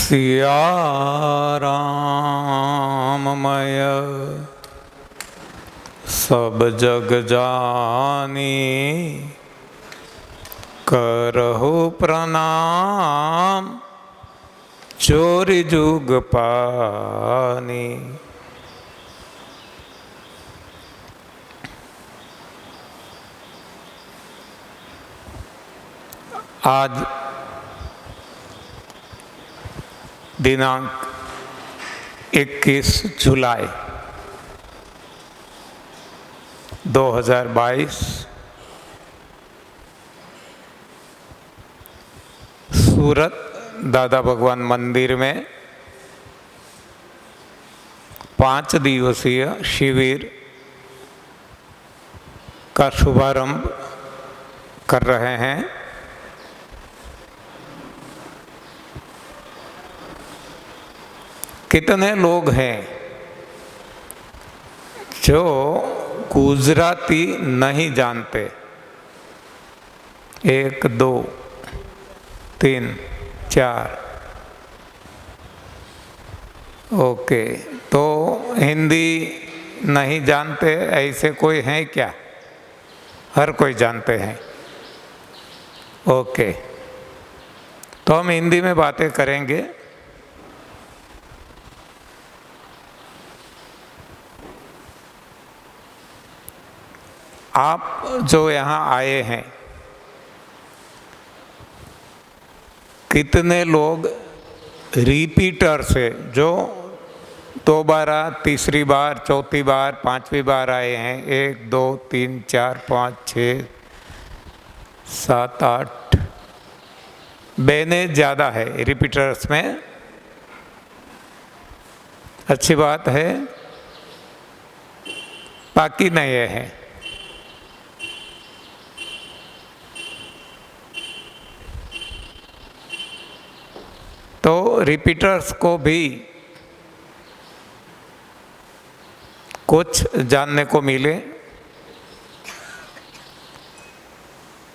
सिया राममय सब जग जानी, करहु प्रणाम चोरी जुग पानी। आज दिनांक 21 जुलाई 2022 सूरत दादा भगवान मंदिर में 5 दिवसीय शिविर का शुभारंभ कर रहे हैं। कितने लोग हैं जो गुजराती नहीं जानते? 1 2 3 4। ओके, तो हिंदी नहीं जानते ऐसे कोई हैं क्या? हर कोई जानते हैं। ओके, तो हम हिंदी में बातें करेंगे। आप जो यहाँ आए हैं, कितने लोग रिपीटर से जो 2 बार, तीसरी बार, चौथी बार, 5वीं बार आए हैं? 1 2 3 4 5 6 7 8 बहनें ज़्यादा है रिपीटर्स में। अच्छी बात है, बाकी नहीं है। तो रिपीटर्स को भी कुछ जानने को मिले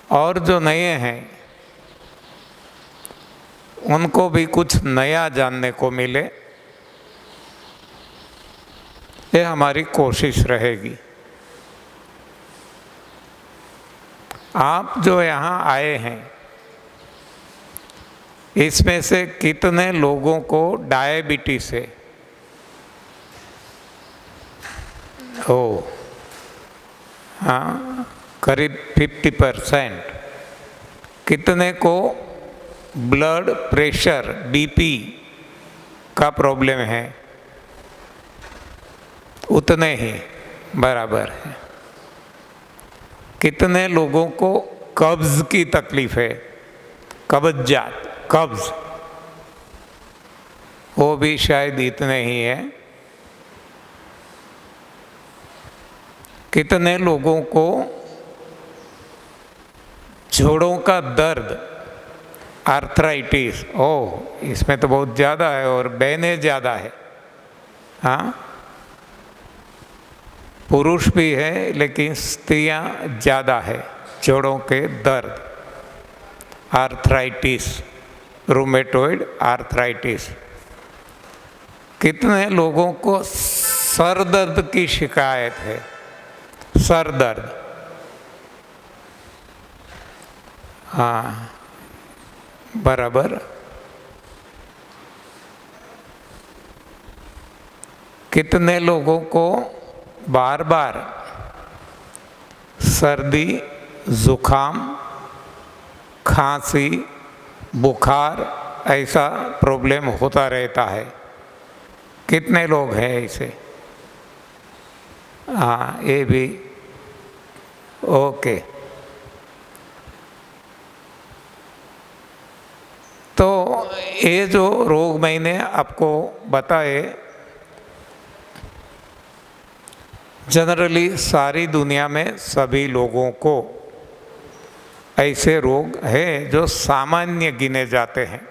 और जो नए हैं उनको भी कुछ नया जानने को मिले, ये हमारी कोशिश रहेगी। आप जो यहाँ आए हैं, इसमें से कितने लोगों को डायबिटीज है? हाँ, करीब 50%। कितने को ब्लड प्रेशर बीपी का प्रॉब्लम है? उतने ही बराबर है। कितने लोगों को कब्ज की तकलीफ है? कब्जियत, कब्ज, वो भी शायद इतने ही है। कितने लोगों को जोड़ों का दर्द, आर्थराइटिस? इसमें तो बहुत ज़्यादा है और बहनें ज़्यादा है। हाँ, पुरुष भी है लेकिन स्त्रियां ज़्यादा है। जोड़ों के दर्द, आर्थराइटिस, रूमेटॉइड आर्थराइटिस। कितने लोगों को सर दर्द की शिकायत है? सर दर्द, हाँ बराबर। कितने लोगों को बार बार सर्दी, जुखाम, खांसी, बुखार ऐसा प्रॉब्लम होता रहता है? कितने लोग हैं ऐसे? हाँ, ये भी ओके। तो ये जो रोग मैंने आपको बताए, जनरली सारी दुनिया में सभी लोगों को ऐसे रोग है जो सामान्य गिने जाते हैं।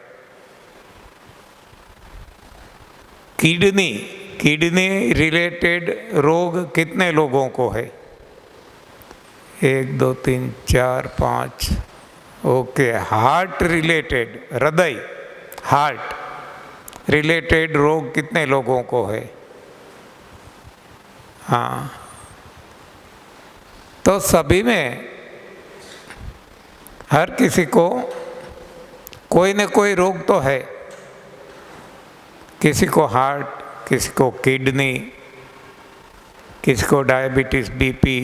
किडनी रिलेटेड रोग कितने लोगों को है? 1 2 3 4 5। ओके, हार्ट रिलेटेड, हृदय, हार्ट, रिलेटेड रोग कितने लोगों को है? हाँ, तो सभी में हर किसी को कोई न कोई रोग तो है। किसी को हार्ट, किसी को किडनी, किसी को डायबिटीज, बीपी,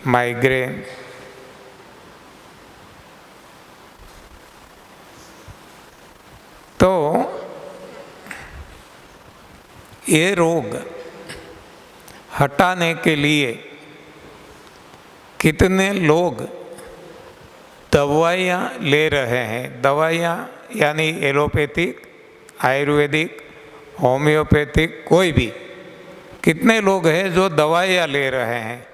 माइग्रेन। तो ये रोग हटाने के लिए कितने लोग दवाइयाँ ले रहे हैं? दवाइयाँ यानी एलोपैथिक, आयुर्वेदिक, होम्योपैथिक, कोई भी। कितने लोग हैं जो दवाइयाँ ले रहे हैं?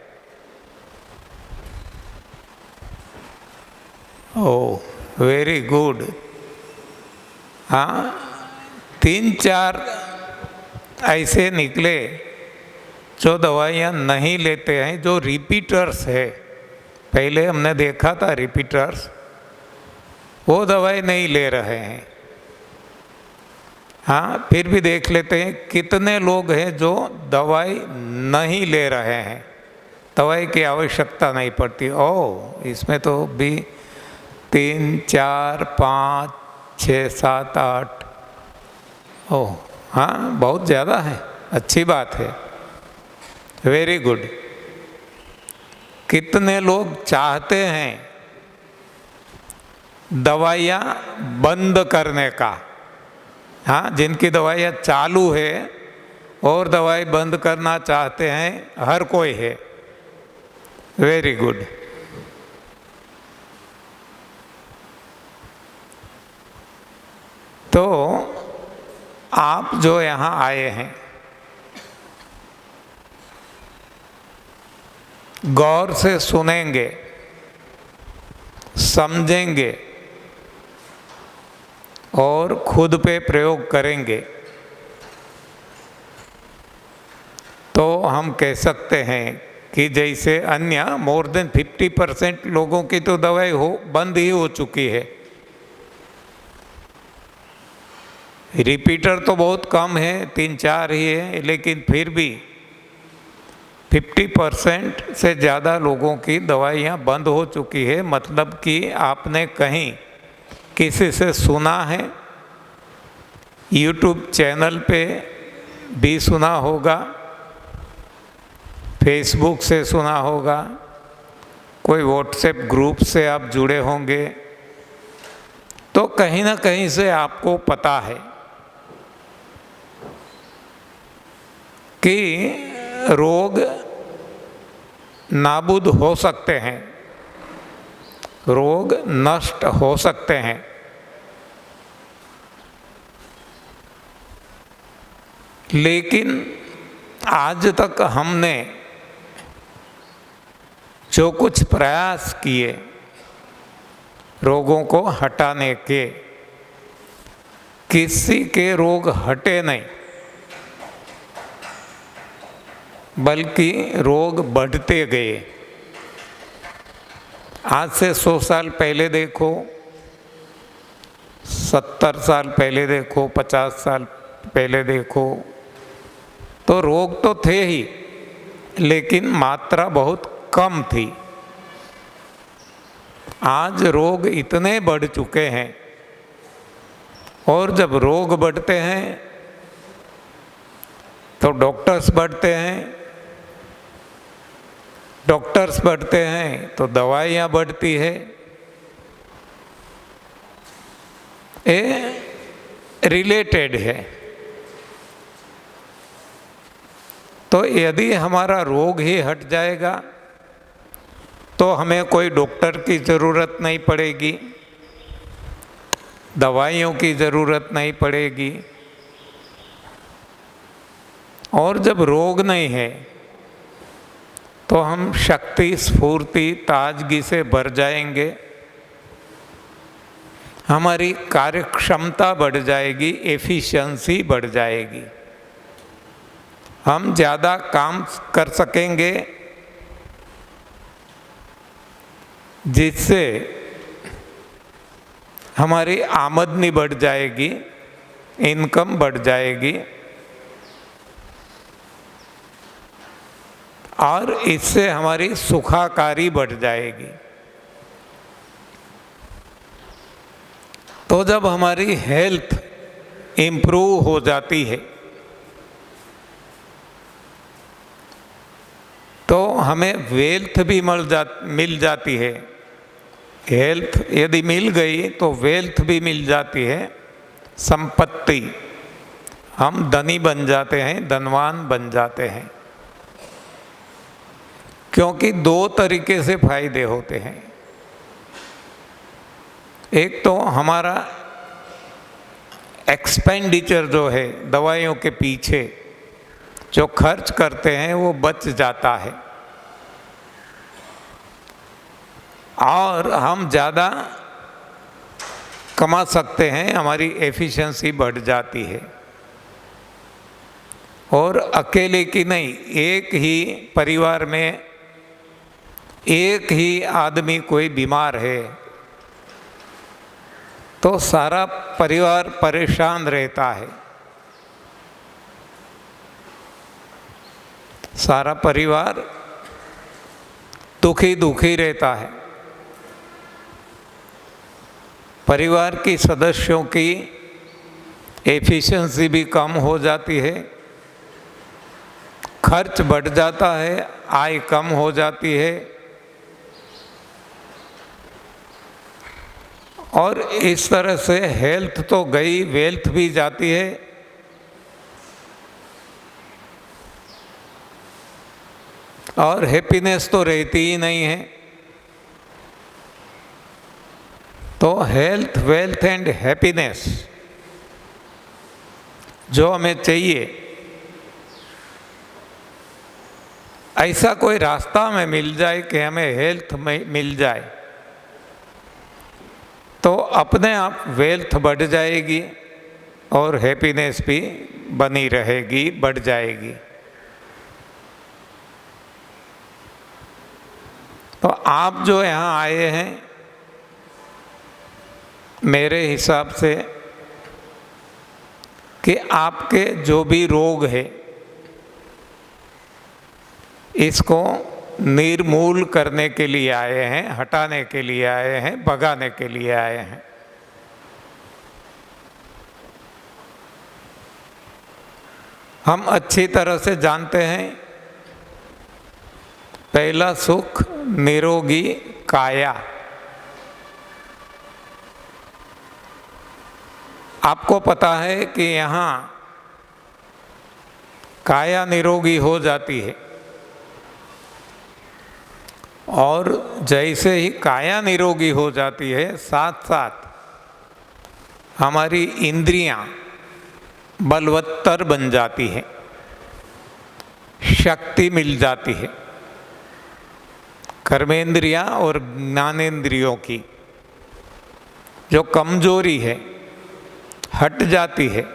ओह, वेरी गुड। हाँ, 3-4 ऐसे निकले जो दवाइयाँ नहीं लेते हैं, जो रिपीटर्स है। पहले हमने देखा था रिपीटर्स, वो दवाई नहीं ले रहे हैं। हाँ, फिर भी देख लेते हैं कितने लोग हैं जो दवाई नहीं ले रहे हैं, दवाई की आवश्यकता नहीं पड़ती। ओह, इसमें तो भी 3, 4, 5, 6, 7, 8। ओह हाँ, बहुत ज़्यादा है, अच्छी बात है, वेरी गुड। कितने लोग चाहते हैं दवाइयाँ बंद करने का? हाँ, जिनकी दवाइयाँ चालू है और दवाई बंद करना चाहते हैं, हर कोई है, वेरी गुड। तो आप जो यहाँ आए हैं, गौर से सुनेंगे, समझेंगे और खुद पे प्रयोग करेंगे, तो हम कह सकते हैं कि जैसे अन्य मोर देन 50% लोगों की तो दवाई बंद ही हो चुकी है। रिपीटर तो बहुत कम है, 3-4 ही है, लेकिन फिर भी 50% से ज़्यादा लोगों की दवाइयाँ बंद हो चुकी है। मतलब कि आपने कहीं किसी से सुना है, YouTube चैनल पे भी सुना होगा, फेसबुक से सुना होगा, कोई व्हाट्सएप ग्रुप से आप जुड़े होंगे, तो कहीं ना कहीं से आपको पता है कि रोग नाबूद हो सकते हैं, रोग नष्ट हो सकते हैं। लेकिन आज तक हमने जो कुछ प्रयास किए रोगों को हटाने के, किसी के रोग हटे नहीं, बल्कि रोग बढ़ते गए। आज से 100 साल पहले देखो, 70 साल पहले देखो, 50 साल पहले देखो, तो रोग तो थे ही, लेकिन मात्रा बहुत कम थी। आज रोग इतने बढ़ चुके हैं, और जब रोग बढ़ते हैं तो डॉक्टर्स बढ़ते हैं, डॉक्टर्स बढ़ते हैं तो दवाइयाँ बढ़ती है। ये रिलेटेड है। तो यदि हमारा रोग ही हट जाएगा तो हमें कोई डॉक्टर की ज़रूरत नहीं पड़ेगी, दवाइयों की ज़रूरत नहीं पड़ेगी। और जब रोग नहीं है तो हम शक्ति, स्फूर्ति, ताजगी से भर जाएंगे, हमारी कार्य क्षमता बढ़ जाएगी, एफिशिएंसी बढ़ जाएगी, हम ज़्यादा काम कर सकेंगे, जिससे हमारी आमदनी बढ़ जाएगी इनकम बढ़ जाएगी और इससे हमारी सुखाकारी बढ़ जाएगी। तो जब हमारी हेल्थ इम्प्रूव हो जाती है तो हमें वेल्थ भी मिल जाती है। हेल्थ यदि मिल गई तो वेल्थ भी मिल जाती है, संपत्ति। हम धनी बन जाते हैं, धनवान बन जाते हैं, क्योंकि दो तरीके से फायदे होते हैं। एक तो हमारा एक्सपेंडिचर जो है दवाइयों के पीछे जो खर्च करते हैं वो बच जाता है और हम ज़्यादा कमा सकते हैं, हमारी एफिशिएंसी बढ़ जाती है। और अकेले की नहीं, एक ही परिवार में एक ही आदमी कोई बीमार है तो सारा परिवार परेशान रहता है, सारा परिवार दुखी दुखी रहता है। परिवार की सदस्यों की एफिशिएंसी भी कम हो जाती है, खर्च बढ़ जाता है, आय कम हो जाती है और इस तरह से हेल्थ तो गई, वेल्थ भी जाती है और हैप्पीनेस तो रहती ही नहीं है। तो हेल्थ, वेल्थ एंड हैप्पीनेस जो हमें चाहिए, ऐसा कोई रास्ता हमें मिल जाए कि हमें हेल्थ में मिल जाए तो अपने आप वेल्थ बढ़ जाएगी और हैप्पीनेस भी बनी रहेगी, बढ़ जाएगी। तो आप जो यहाँ आए हैं, मेरे हिसाब से कि आपके जो भी रोग है इसको निर्मूल करने के लिए आए हैं, हटाने के लिए आए हैं, भगाने के लिए आए हैं। हम अच्छी तरह से जानते हैं, पहला सुख निरोगी काया। आपको पता है कि यहाँ काया निरोगी हो जाती है और जैसे ही काया निरोगी हो जाती है साथ साथ हमारी इंद्रियां बलवत्तर बन जाती है, शक्ति मिल जाती है। कर्मेंद्रियां और ज्ञानेंद्रियों की जो कमजोरी है हट जाती है।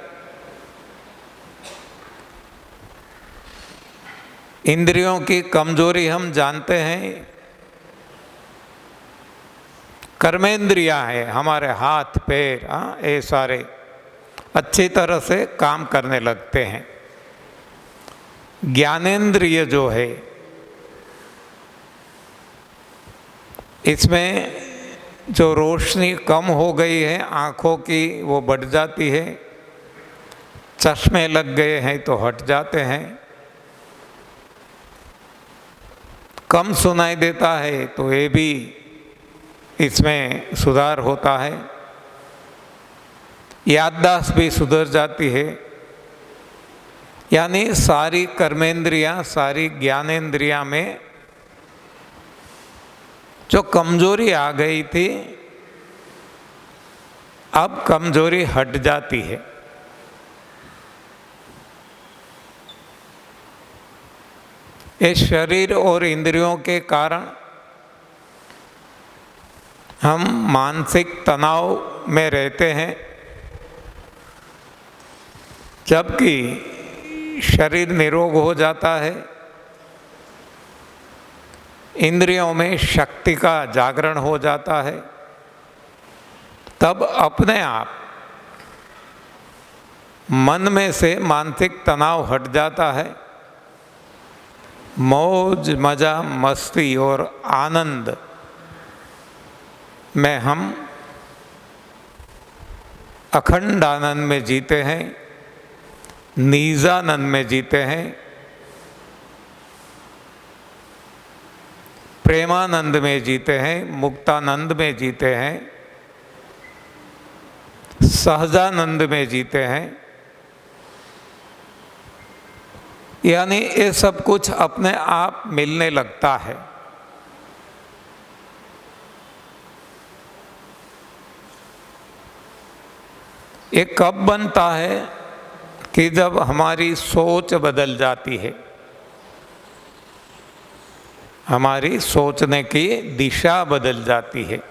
इंद्रियों की कमजोरी हम जानते हैं, कर्मेंद्रियां है, हमारे हाथ पैर ये सारे अच्छी तरह से काम करने लगते हैं। ज्ञानेंद्रिय जो है इसमें जो रोशनी कम हो गई है आँखों की वो बढ़ जाती है, चश्मे लग गए हैं तो हट जाते हैं, कम सुनाई देता है तो ये भी इसमें सुधार होता है, याददाश्त भी सुधर जाती है। यानी सारी कर्मेंद्रियां, सारी ज्ञानेंद्रियां में जो कमजोरी आ गई थी अब कमजोरी हट जाती है। इस शरीर और इंद्रियों के कारण हम मानसिक तनाव में रहते हैं, जबकि शरीर निरोग हो जाता है, इंद्रियों में शक्ति का जागरण हो जाता है, तब अपने आप मन में से मानसिक तनाव हट जाता है। मौज मजा मस्ती और आनंद में हम अखंड आनंद में जीते हैं, निजानंद में जीते हैं, प्रेमानंद में जीते हैं, मुक्तानंद में जीते हैं, सहजानंद में जीते हैं। यानी ये सब कुछ अपने आप मिलने लगता है। ये कब बनता है कि जब हमारी सोच बदल जाती है, हमारी सोचने की दिशा बदल जाती है।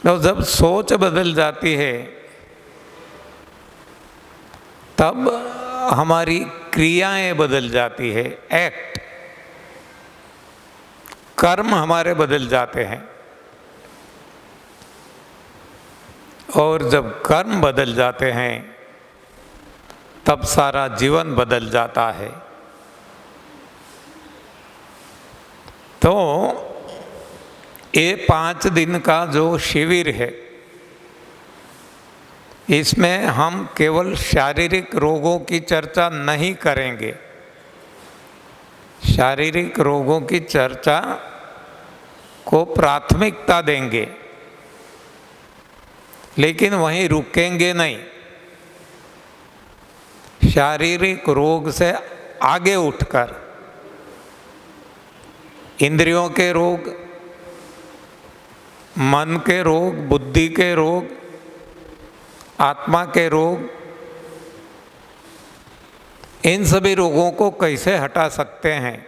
तो जब सोच बदल जाती है तब हमारी क्रियाएं बदल जाती है, एक्ट, कर्म हमारे बदल जाते हैं। और जब कर्म बदल जाते हैं तब सारा जीवन बदल जाता है। तो ये 5 दिन का जो शिविर है, इसमें हम केवल शारीरिक रोगों की चर्चा नहीं करेंगे। शारीरिक रोगों की चर्चा को प्राथमिकता देंगे, लेकिन वहीं रुकेंगे नहीं। शारीरिक रोग से आगे उठकर इंद्रियों के रोग, मन के रोग, बुद्धि के रोग, आत्मा के रोग, इन सभी रोगों को कैसे हटा सकते हैं,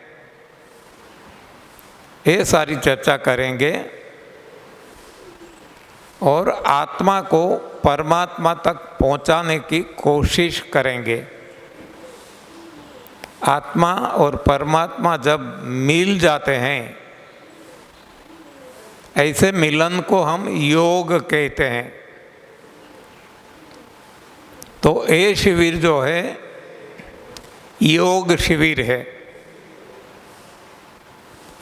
ये सारी चर्चा करेंगे। और आत्मा को परमात्मा तक पहुंचाने की कोशिश करेंगे। आत्मा और परमात्मा जब मिल जाते हैं, ऐसे मिलन को हम योग कहते हैं। तो ये शिविर जो है योग शिविर है,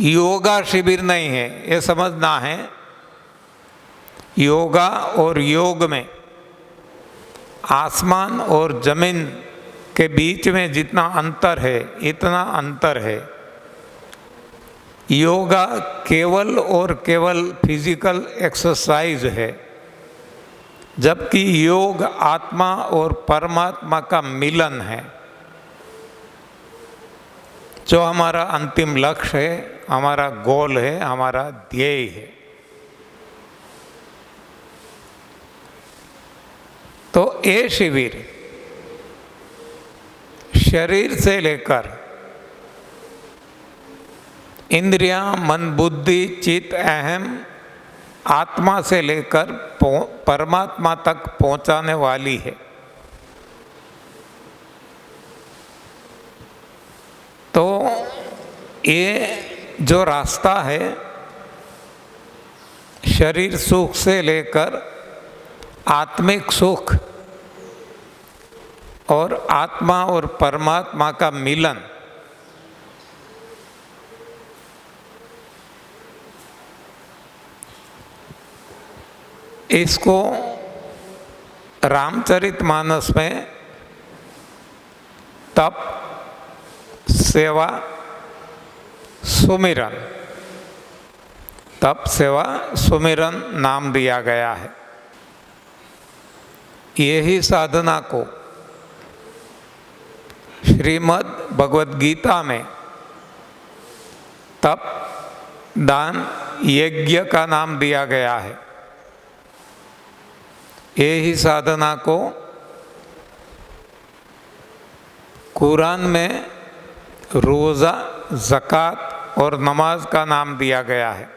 योगा शिविर नहीं है, ये समझना है। योगा और योग में आसमान और जमीन के बीच में जितना अंतर है, इतना अंतर है। योगा केवल और केवल फिजिकल एक्सरसाइज है, जबकि योग आत्मा और परमात्मा का मिलन है, जो हमारा अंतिम लक्ष्य है, हमारा गोल है, हमारा ध्येय है। तो ये शिविर शरीर से लेकर इंद्रियां, मन, बुद्धि, चित्त, अहम, आत्मा से लेकर परमात्मा तक पहुंचाने वाली है। तो ये जो रास्ता है, शरीर सुख से लेकर आत्मिक सुख और आत्मा और परमात्मा का मिलन, इसको रामचरितमानस में तप, सेवा, सुमिरन, तप, सेवा, सुमिरन नाम दिया गया है। यही साधना को श्रीमद् भगवद गीता में तप, दान, यज्ञ का नाम दिया गया है। यही साधना को कुरान में रोज़ा, ज़कात और नमाज का नाम दिया गया है।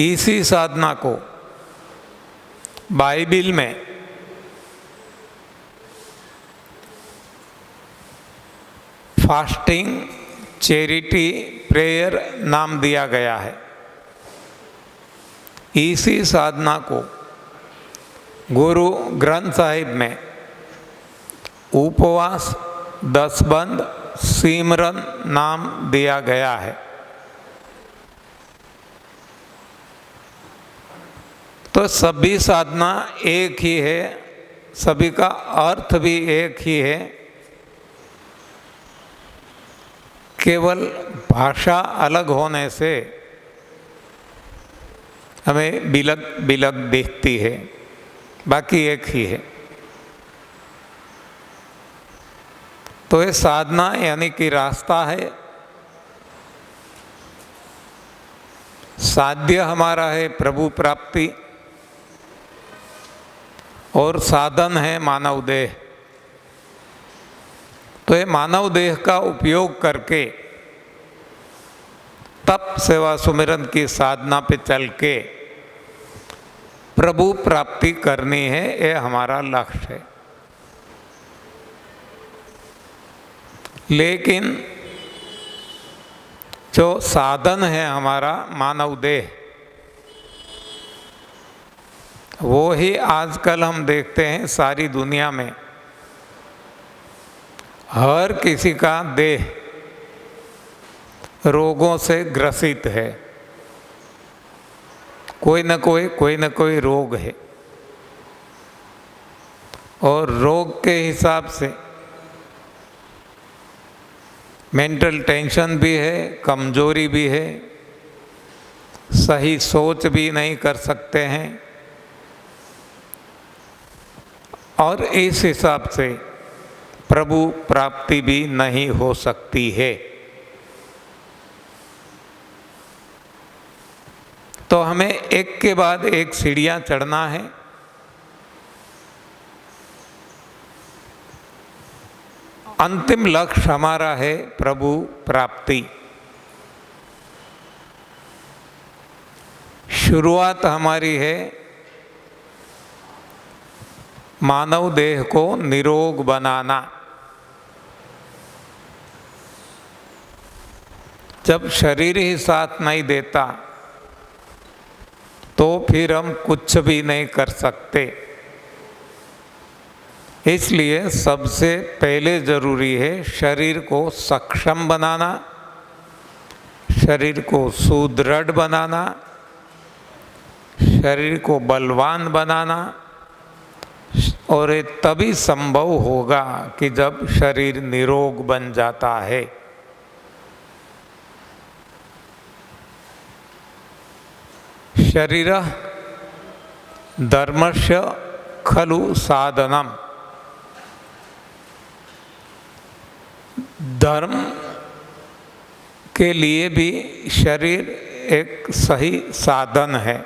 इसी साधना को बाइबिल में फास्टिंग, चैरिटी प्रेयर नाम दिया गया है। इसी साधना को गुरु ग्रंथ साहिब में उपवास, 10 बंद, सिमरन नाम दिया गया है। तो सभी साधना एक ही है, सभी का अर्थ भी एक ही है, केवल भाषा अलग होने से हमें बिलग बिलग दिखती है, बाकी एक ही है। तो ये साधना यानी कि रास्ता है, साध्य हमारा है प्रभु प्राप्ति, और साधन है मानव देह। तो ये मानव देह का उपयोग करके तप सेवा सुमिरन की साधना पे चल के प्रभु प्राप्ति करनी है, ये हमारा लक्ष्य है। लेकिन जो साधन है हमारा मानव देह, वो ही आजकल हम देखते हैं सारी दुनिया में हर किसी का देह रोगों से ग्रसित है। कोई न कोई रोग है, और रोग के हिसाब से मेंटल टेंशन भी है, कमजोरी भी है, सही सोच भी नहीं कर सकते हैं, और इस हिसाब से प्रभु प्राप्ति भी नहीं हो सकती है। तो हमें एक के बाद एक सीढ़ियां चढ़ना है। अंतिम लक्ष्य हमारा है प्रभु प्राप्ति। शुरुआत हमारी है मानव देह को निरोग बनाना। जब शरीर ही साथ नहीं देता तो फिर हम कुछ भी नहीं कर सकते। इसलिए सबसे पहले जरूरी है शरीर को सक्षम बनाना, शरीर को सुदृढ़ बनाना, शरीर को बलवान बनाना, और ये तभी संभव होगा कि जब शरीर निरोग बन जाता है। शरीरः धर्मस्य खलु साधनम। धर्म के लिए भी शरीर एक सही साधन है।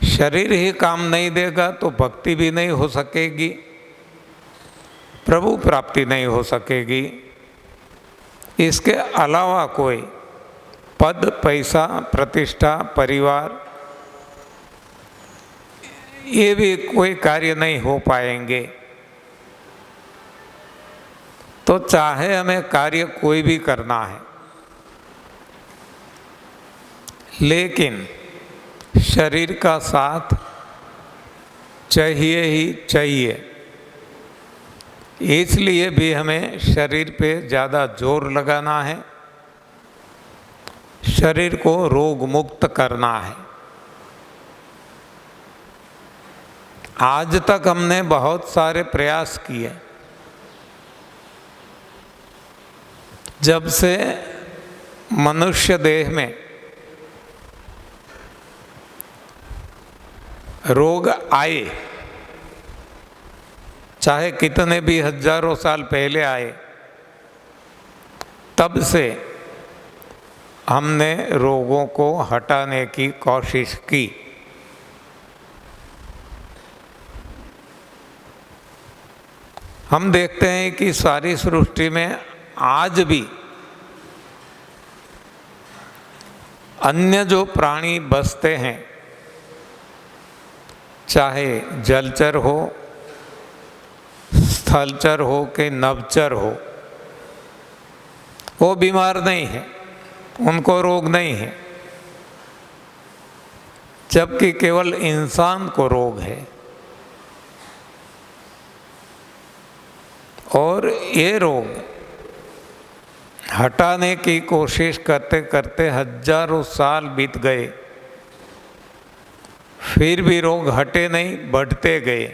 शरीर ही काम नहीं देगा तो भक्ति भी नहीं हो सकेगी, प्रभु प्राप्ति नहीं हो सकेगी। इसके अलावा कोई पद, पैसा, प्रतिष्ठा, परिवार, ये भी कोई कार्य नहीं हो पाएंगे। तो चाहे हमें कार्य कोई भी करना है, लेकिन शरीर का साथ चाहिए ही चाहिए। इसलिए भी हमें शरीर पे ज़्यादा जोर लगाना है, शरीर को रोग मुक्त करना है। आज तक हमने बहुत सारे प्रयास किए। जब से मनुष्य देह में रोग आए, चाहे कितने भी हजारों साल पहले आए, तब से हमने रोगों को हटाने की कोशिश की। हम देखते हैं कि सारी सृष्टि में आज भी अन्य जो प्राणी बसते हैं, चाहे जलचर हो, स्थलचर हो कि नभचर हो, वो बीमार नहीं है, उनको रोग नहीं है, जबकि केवल इंसान को रोग है। और ये रोग हटाने की कोशिश करते करते हजारों साल बीत गए, फिर भी रोग हटे नहीं, बढ़ते गए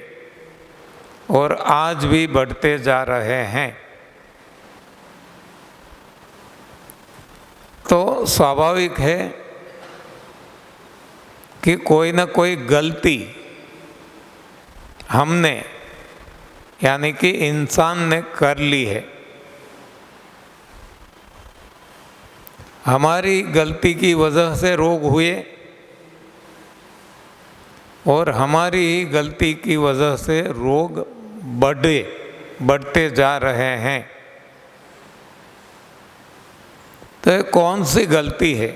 और आज भी बढ़ते जा रहे हैं। तो स्वाभाविक है कि कोई ना कोई गलती हमने यानी कि इंसान ने कर ली है। हमारी गलती की वजह से रोग हुए और हमारी ही गलती की वजह से रोग बढ़ते जा रहे हैं। तो ये कौन सी गलती है,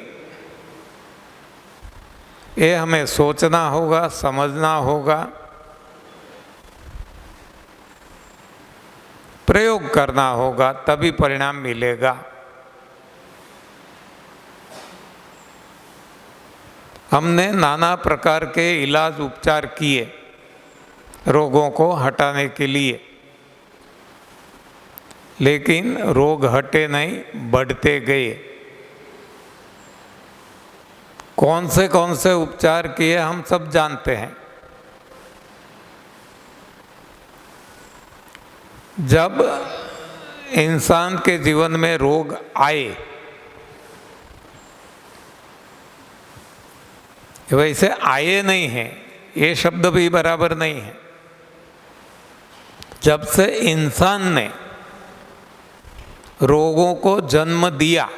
ये हमें सोचना होगा, समझना होगा, प्रयोग करना होगा, तभी परिणाम मिलेगा। हमने नाना प्रकार के इलाज उपचार किए रोगों को हटाने के लिए, लेकिन रोग हटे नहीं, बढ़ते गए। कौन से उपचार किए हम सब जानते हैं। जब इंसान के जीवन में रोग आए, वैसे आए नहीं हैं, ये शब्द भी बराबर नहीं है। जब से इंसान ने रोगों को जन्म दिया,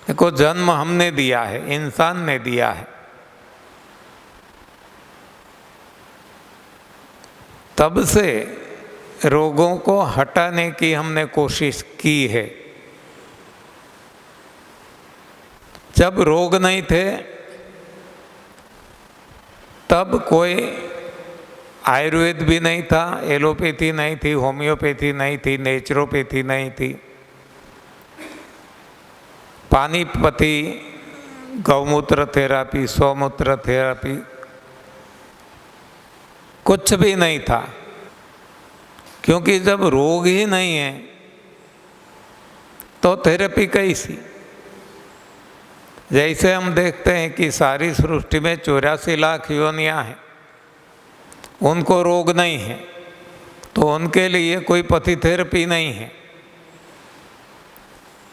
देखो जन्म हमने दिया है, इंसान ने दिया है, तब से रोगों को हटाने की हमने कोशिश की है। जब रोग नहीं थे तब कोई आयुर्वेद भी नहीं था, एलोपैथी नहीं थी, होम्योपैथी नहीं थी, नेचुरोपैथी नहीं थी, पानीपति गौमूत्र थेरापी, स्वमूत्र थेरापी कुछ भी नहीं था। क्योंकि जब रोग ही नहीं है तो थेरेपी कैसी। जैसे हम देखते हैं कि सारी सृष्टि में 84 लाख योनियां हैं, उनको रोग नहीं है तो उनके लिए कोई पथी थेरेपी नहीं है,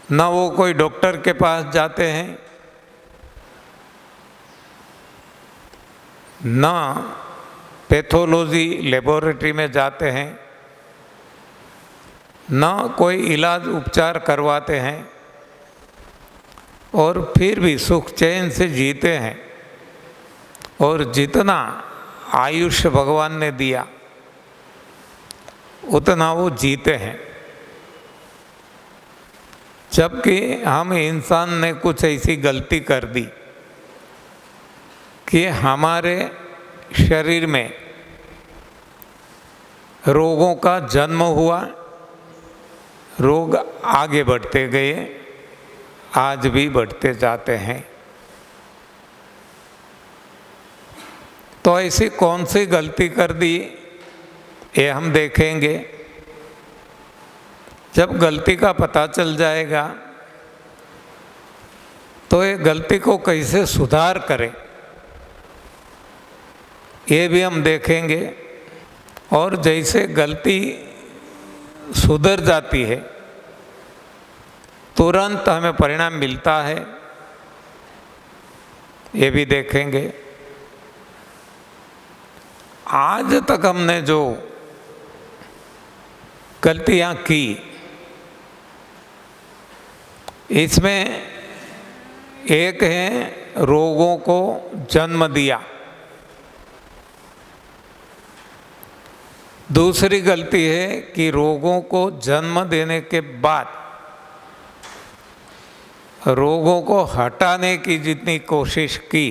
न वो कोई डॉक्टर के पास जाते हैं, न पैथोलॉजी लेबोरेटरी में जाते हैं, न कोई इलाज उपचार करवाते हैं, और फिर भी सुख चैन से जीते हैं। और जितना आयुष्य भगवान ने दिया उतना वो जीते हैं। जबकि हम इंसान ने कुछ ऐसी गलती कर दी कि हमारे शरीर में रोगों का जन्म हुआ, रोग आगे बढ़ते गए, आज भी बढ़ते जाते हैं। तो ऐसी कौन सी गलती कर दी ये हम देखेंगे। जब गलती का पता चल जाएगा तो ये गलती को कैसे सुधार करें ये भी हम देखेंगे। और जैसे गलती सुधर जाती है तुरंत हमें परिणाम मिलता है, ये भी देखेंगे। आज तक हमने जो गलतियां की, इसमें एक है रोगों को जन्म दिया, दूसरी गलती है कि रोगों को जन्म देने के बाद रोगों को हटाने की जितनी कोशिश की,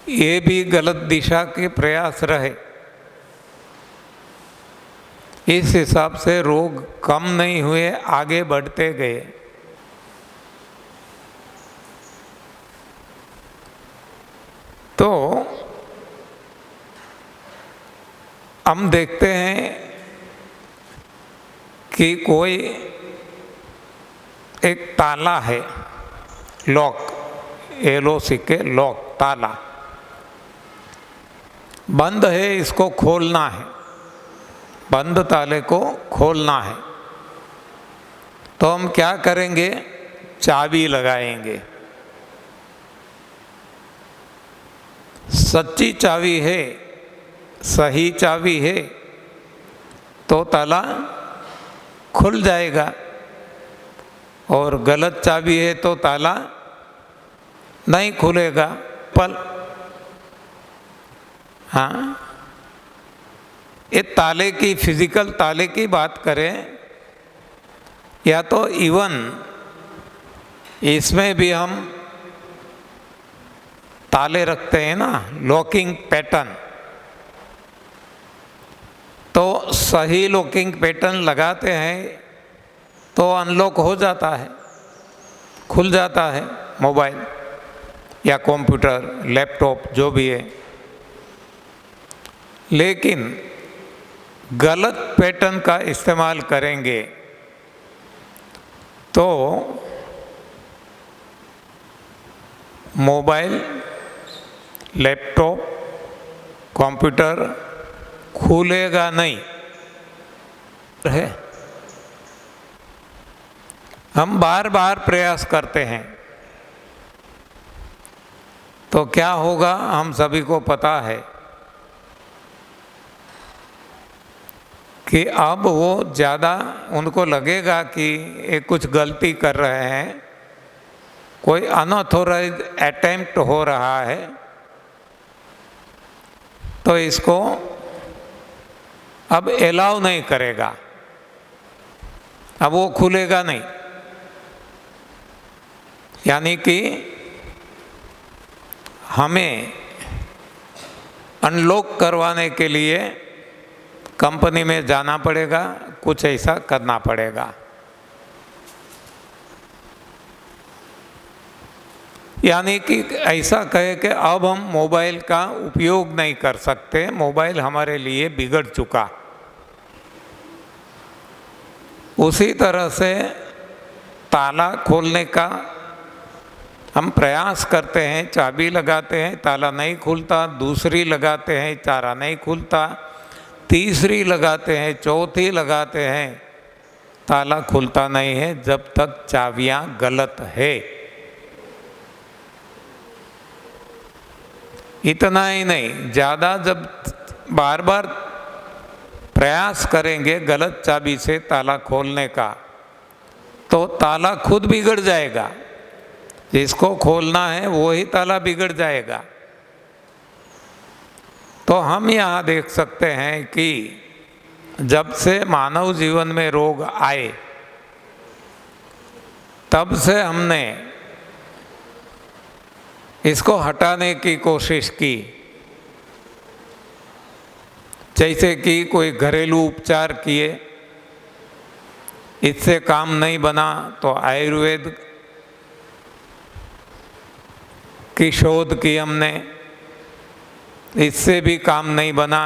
ये भी गलत दिशा के प्रयास रहे। इस हिसाब से रोग कम नहीं हुए, आगे बढ़ते गए। तो हम देखते हैं कि कोई एक ताला है, लॉक, LOC के लॉक, ताला बंद है, इसको खोलना है, बंद ताले को खोलना है। तो हम क्या करेंगे? चाबी लगाएंगे। सच्ची चाबी है, सही चाबी है तो ताला खुल जाएगा, और गलत चाबी है तो ताला नहीं खुलेगा। हाँ, ये ताले की, फिजिकल ताले की बात करें या तो इवन इसमें भी हम ताले रखते हैं ना, लॉकिंग पैटर्न, तो सही लॉकिंग पैटर्न लगाते हैं तो अनलॉक हो जाता है, खुल जाता है मोबाइल या कंप्यूटर, लैपटॉप, जो भी है। लेकिन गलत पैटर्न का इस्तेमाल करेंगे तो मोबाइल, लैपटॉप, कंप्यूटर खुलेगा नहीं है। हम बार बार प्रयास करते हैं तो क्या होगा, हम सभी को पता है कि अब वो ज़्यादा, उनको लगेगा कि ये कुछ गलती कर रहे हैं, कोई अनऑथोराइज अटेम्प्ट हो रहा है, तो इसको अब अलाउ नहीं करेगा, अब वो खुलेगा नहीं। यानी कि हमें अनलॉक करवाने के लिए कंपनी में जाना पड़ेगा, कुछ ऐसा करना पड़ेगा। यानी कि ऐसा कहे कि अब हम मोबाइल का उपयोग नहीं कर सकते, मोबाइल हमारे लिए बिगड़ चुका। उसी तरह से ताला खोलने का हम प्रयास करते हैं, चाबी लगाते हैं, ताला नहीं खुलता, दूसरी लगाते हैं, ताला नहीं खुलता, तीसरी लगाते हैं, चौथी लगाते हैं, ताला खुलता नहीं है, जब तक चाबियां गलत है। इतना ही नहीं, ज़्यादा जब बार बार प्रयास करेंगे गलत चाबी से ताला खोलने का, तो ताला खुद बिगड़ जाएगा। जिसको खोलना है वो ही ताला बिगड़ जाएगा। तो हम यहाँ देख सकते हैं कि जब से मानव जीवन में रोग आए, तब से हमने इसको हटाने की कोशिश की। जैसे कि कोई घरेलू उपचार किए, इससे काम नहीं बना तो आयुर्वेद की शोध की हमने, इससे भी काम नहीं बना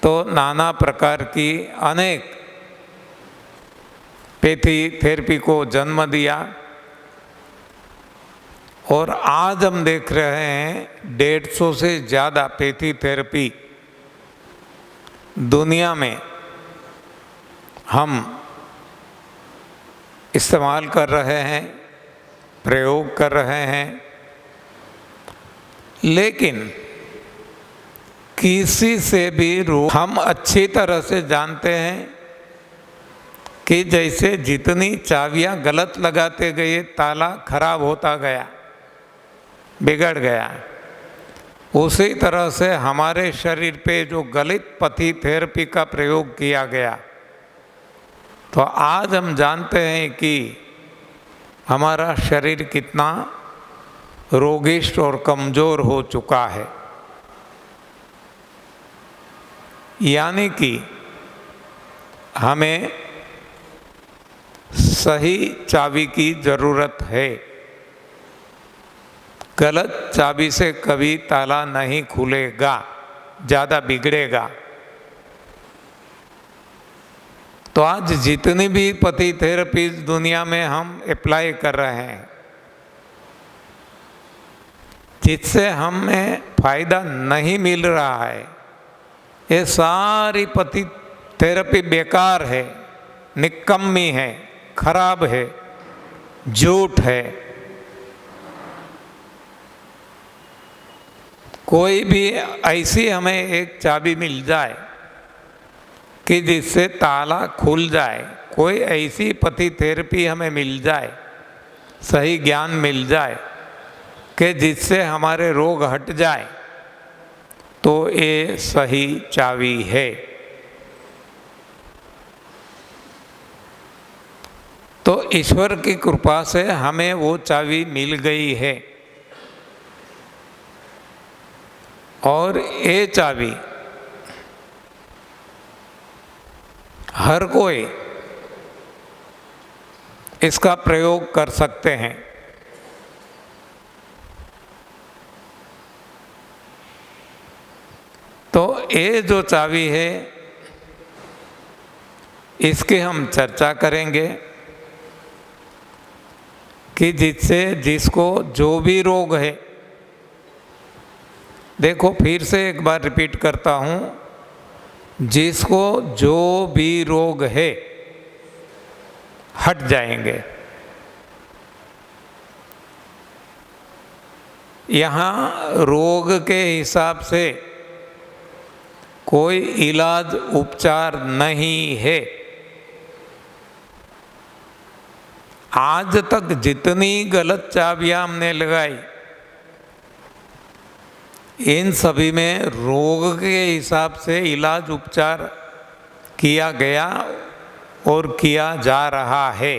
तो नाना प्रकार की अनेक पैथी थेरेपी को जन्म दिया। और आज हम देख रहे हैं 150 से ज़्यादा पैथी थेरेपी दुनिया में हम इस्तेमाल कर रहे हैं, प्रयोग कर रहे हैं। लेकिन किसी से भी हम अच्छी तरह से जानते हैं कि जैसे जितनी चाबियां गलत लगाते गए, ताला खराब होता गया, बिगड़ गया, उसी तरह से हमारे शरीर पे जो गलत पैथी थेरेपी का प्रयोग किया गया, तो आज हम जानते हैं कि हमारा शरीर कितना रोगिष्ट और कमज़ोर हो चुका है। यानी कि हमें सही चाबी की ज़रूरत है। गलत चाबी से कभी ताला नहीं खुलेगा, ज़्यादा बिगड़ेगा। तो आज जितनी भी पति थेरेपी दुनिया में हम अप्लाई कर रहे हैं, जिससे हमें फायदा नहीं मिल रहा है, ये सारी पति थेरेपी बेकार है, निकम्मी है, खराब है, झूठ है। कोई भी ऐसी हमें एक चाबी मिल जाए कि जिससे ताला खुल जाए, कोई ऐसी पति थेरेपी हमें मिल जाए, सही ज्ञान मिल जाए कि जिससे हमारे रोग हट जाए, तो ये सही चाबी है। तो ईश्वर की कृपा से हमें वो चाबी मिल गई है और ये चाबी हर कोई इसका प्रयोग कर सकते हैं। तो ये जो चाबी है, इसकी हम चर्चा करेंगे कि जिससे जिसको जो भी रोग है, देखो फिर से एक बार रिपीट करता हूँ, जिसको जो भी रोग है हट जाएंगे। यहाँ रोग के हिसाब से कोई इलाज उपचार नहीं है। आज तक जितनी गलत चाबियां हमने लगाई, इन सभी में रोग के हिसाब से इलाज उपचार किया गया और किया जा रहा है।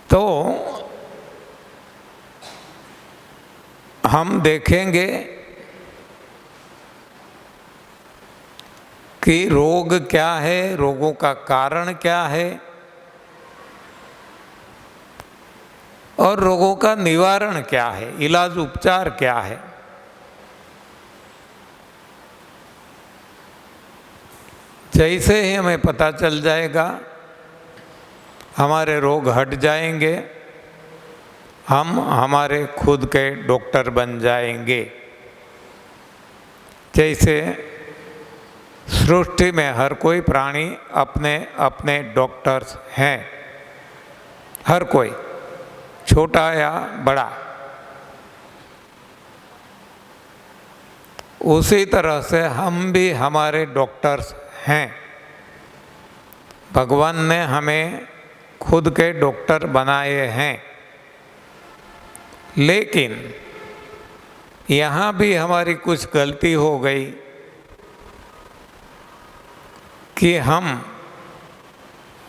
तो हम देखेंगे कि रोग क्या है, रोगों का कारण क्या है और रोगों का निवारण क्या है, इलाज उपचार क्या है। जैसे ही हमें पता चल जाएगा, हमारे रोग हट जाएंगे, हम हमारे खुद के डॉक्टर बन जाएंगे। जैसे सृष्टि में हर कोई प्राणी अपने अपने डॉक्टर्स हैं, हर कोई, छोटा या बड़ा। उसी तरह से हम भी हमारे डॉक्टर्स हैं। भगवान ने हमें खुद के डॉक्टर बनाए हैं। लेकिन यहाँ भी हमारी कुछ गलती हो गई कि हम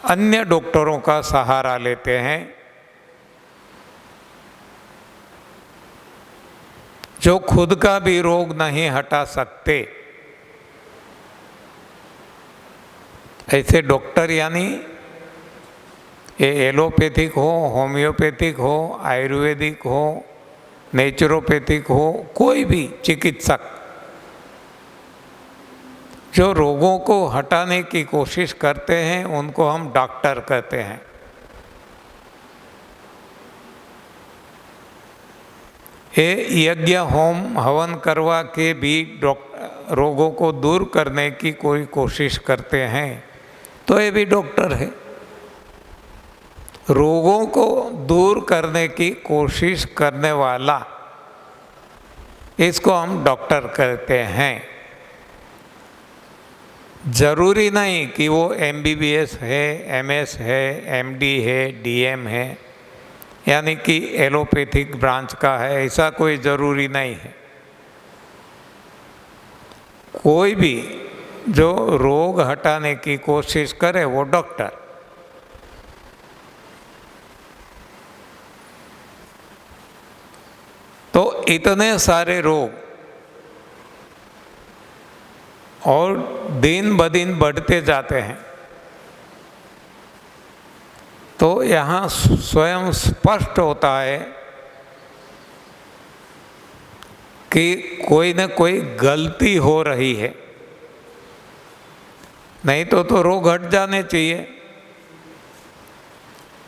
अन्य डॉक्टरों का सहारा लेते हैं, जो खुद का भी रोग नहीं हटा सकते। ऐसे डॉक्टर यानी ये एलोपैथिक हो, होम्योपैथिक हो, आयुर्वेदिक हो, नेचुरोपैथिक हो, कोई भी चिकित्सक जो रोगों को हटाने की कोशिश करते हैं, उनको हम डॉक्टर कहते हैं। ये यज्ञ होम हवन करवा के भी रोगों को दूर करने की कोई कोशिश करते हैं, तो ये भी डॉक्टर है। रोगों को दूर करने की कोशिश करने वाला, इसको हम डॉक्टर कहते हैं। जरूरी नहीं कि वो MBBS है, MS है, MD है, DM है, यानी कि एलोपैथिक ब्रांच का है, ऐसा कोई ज़रूरी नहीं है। कोई भी जो रोग हटाने की कोशिश करे वो डॉक्टर। तो इतने सारे रोग और दिन ब दिन बढ़ते जाते हैं। तो यहाँ स्वयं स्पष्ट होता है कि कोई न कोई गलती हो रही है, नहीं तो रोग हट जाने चाहिए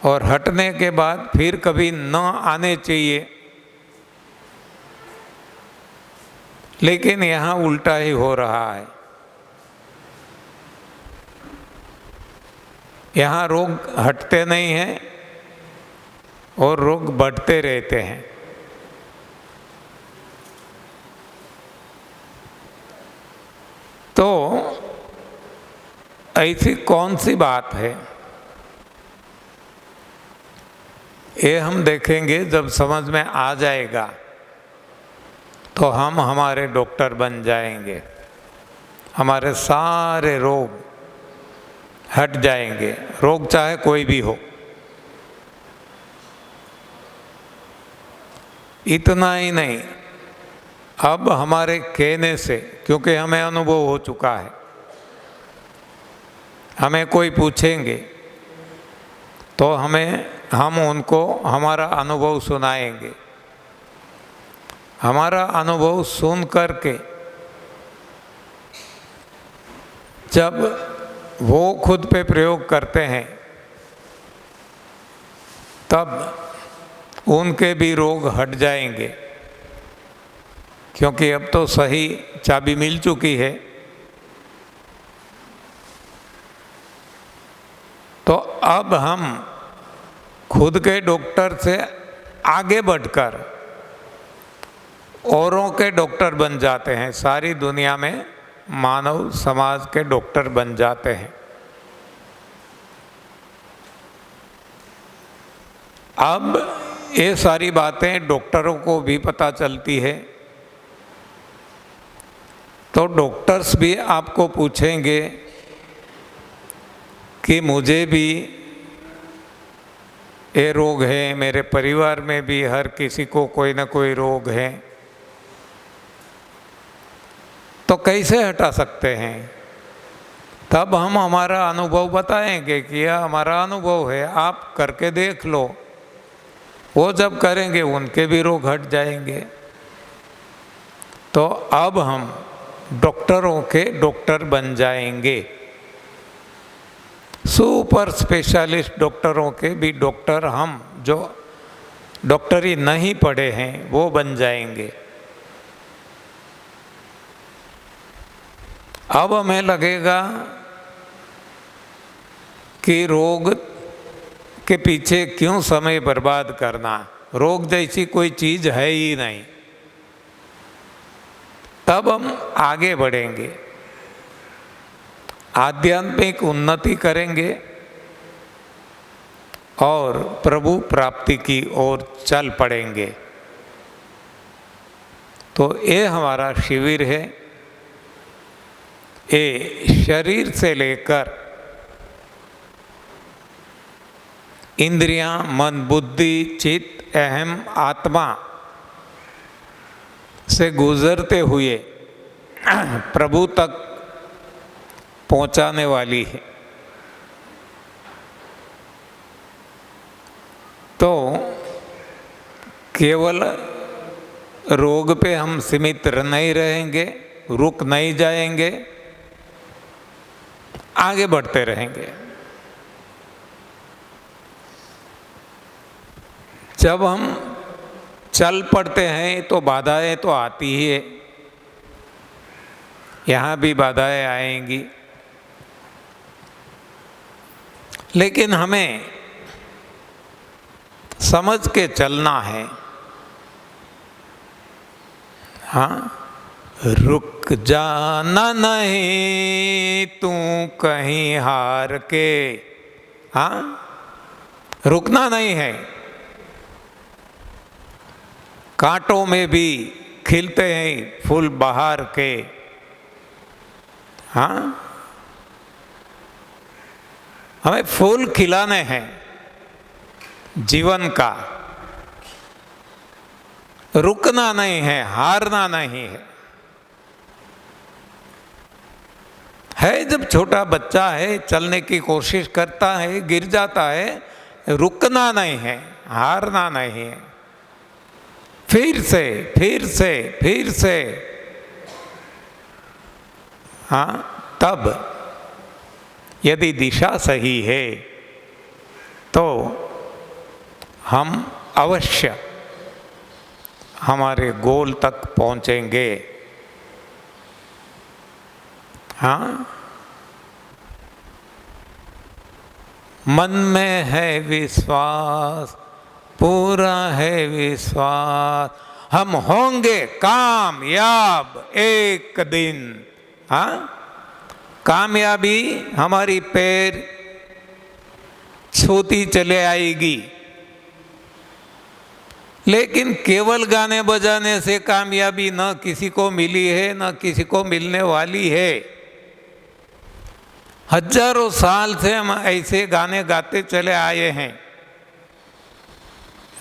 और हटने के बाद फिर कभी न आने चाहिए। लेकिन यहाँ उल्टा ही हो रहा है। यहाँ रोग हटते नहीं हैं और रोग बढ़ते रहते हैं। तो ऐसी कौन सी बात है, ये हम देखेंगे। जब समझ में आ जाएगा तो हम हमारे डॉक्टर बन जाएंगे, हमारे सारे रोग हट जाएंगे, रोग चाहे कोई भी हो। इतना ही नहीं, अब हमारे कहने से, क्योंकि हमें अनुभव हो चुका है, हमें कोई पूछेंगे तो हम उनको हमारा अनुभव सुनाएंगे। हमारा अनुभव सुन करके जब वो खुद पे प्रयोग करते हैं तब उनके भी रोग हट जाएंगे, क्योंकि अब तो सही चाबी मिल चुकी है। तो अब हम खुद के डॉक्टर से आगे बढ़कर औरों के डॉक्टर बन जाते हैं, सारी दुनिया में मानव समाज के डॉक्टर बन जाते हैं। अब ये सारी बातें डॉक्टरों को भी पता चलती है, तो डॉक्टर्स भी आपको पूछेंगे कि मुझे भी ये रोग है, मेरे परिवार में भी हर किसी को कोई ना कोई रोग है, तो कैसे हटा सकते हैं। तब हम हमारा अनुभव बताएंगे कि यह हमारा अनुभव है, आप करके देख लो। वो जब करेंगे उनके भी रोग हट जाएंगे। तो अब हम डॉक्टरों के डॉक्टर बन जाएंगे, सुपर स्पेशलिस्ट डॉक्टरों के भी डॉक्टर हम जो डॉक्टरी नहीं पढ़े हैं वो बन जाएंगे। अब हमें लगेगा कि रोग के पीछे क्यों समय बर्बाद करना, रोग जैसी कोई चीज़ है ही नहीं। तब हम आगे बढ़ेंगे, आध्यात्मिक उन्नति करेंगे और प्रभु प्राप्ति की ओर चल पड़ेंगे। तो ये हमारा शिविर है। ये शरीर से लेकर इंद्रियां, मन, बुद्धि, चित्त, अहम, आत्मा से गुजरते हुए प्रभु तक पहुंचाने वाली है। तो केवल रोग पे हम सीमित नहीं रहेंगे, रुक नहीं जाएंगे, आगे बढ़ते रहेंगे। जब हम चल पड़ते हैं तो बाधाएं तो आती ही है, यहाँ भी बाधाएं आएंगी, लेकिन हमें समझ के चलना है। हाँ, रुक जाना नहीं तू कहीं हार के। हाँ, रुकना नहीं है। कांटों में भी खिलते हैं फूल बहार के। हाँ, हमें फूल खिलाने हैं जीवन का, रुकना नहीं है, हारना नहीं है। जब छोटा बच्चा है, चलने की कोशिश करता है, गिर जाता है, रुकना नहीं है, हारना नहीं है। फिर से फिर से फिर से, हाँ, तब यदि दिशा सही है तो हम अवश्य हमारे गोल तक पहुंचेंगे। हाँ, मन में है विश्वास, पूरा है विश्वास, हम होंगे कामयाब एक दिन। हाँ, कामयाबी हमारी पैर छूती चले आएगी, लेकिन केवल गाने बजाने से कामयाबी न किसी को मिली है, न किसी को मिलने वाली है। हजारों साल से हम ऐसे गाने गाते चले आए हैं।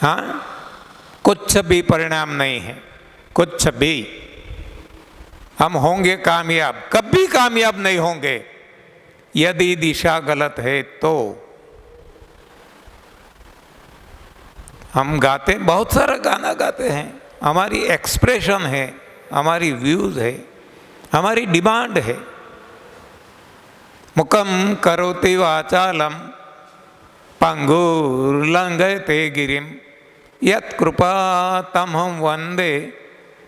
हाँ, कुछ भी परिणाम नहीं है, कुछ भी। हम होंगे कामयाब, कभी कामयाब नहीं होंगे यदि दिशा गलत है तो। हम गाते, बहुत सारा गाना गाते हैं, हमारी एक्सप्रेशन है, हमारी व्यूज है, हमारी डिमांड है। मुखम करोति वाचालम पंगुर्लंघयते गिरिम यत्कृपा तमहं वंदे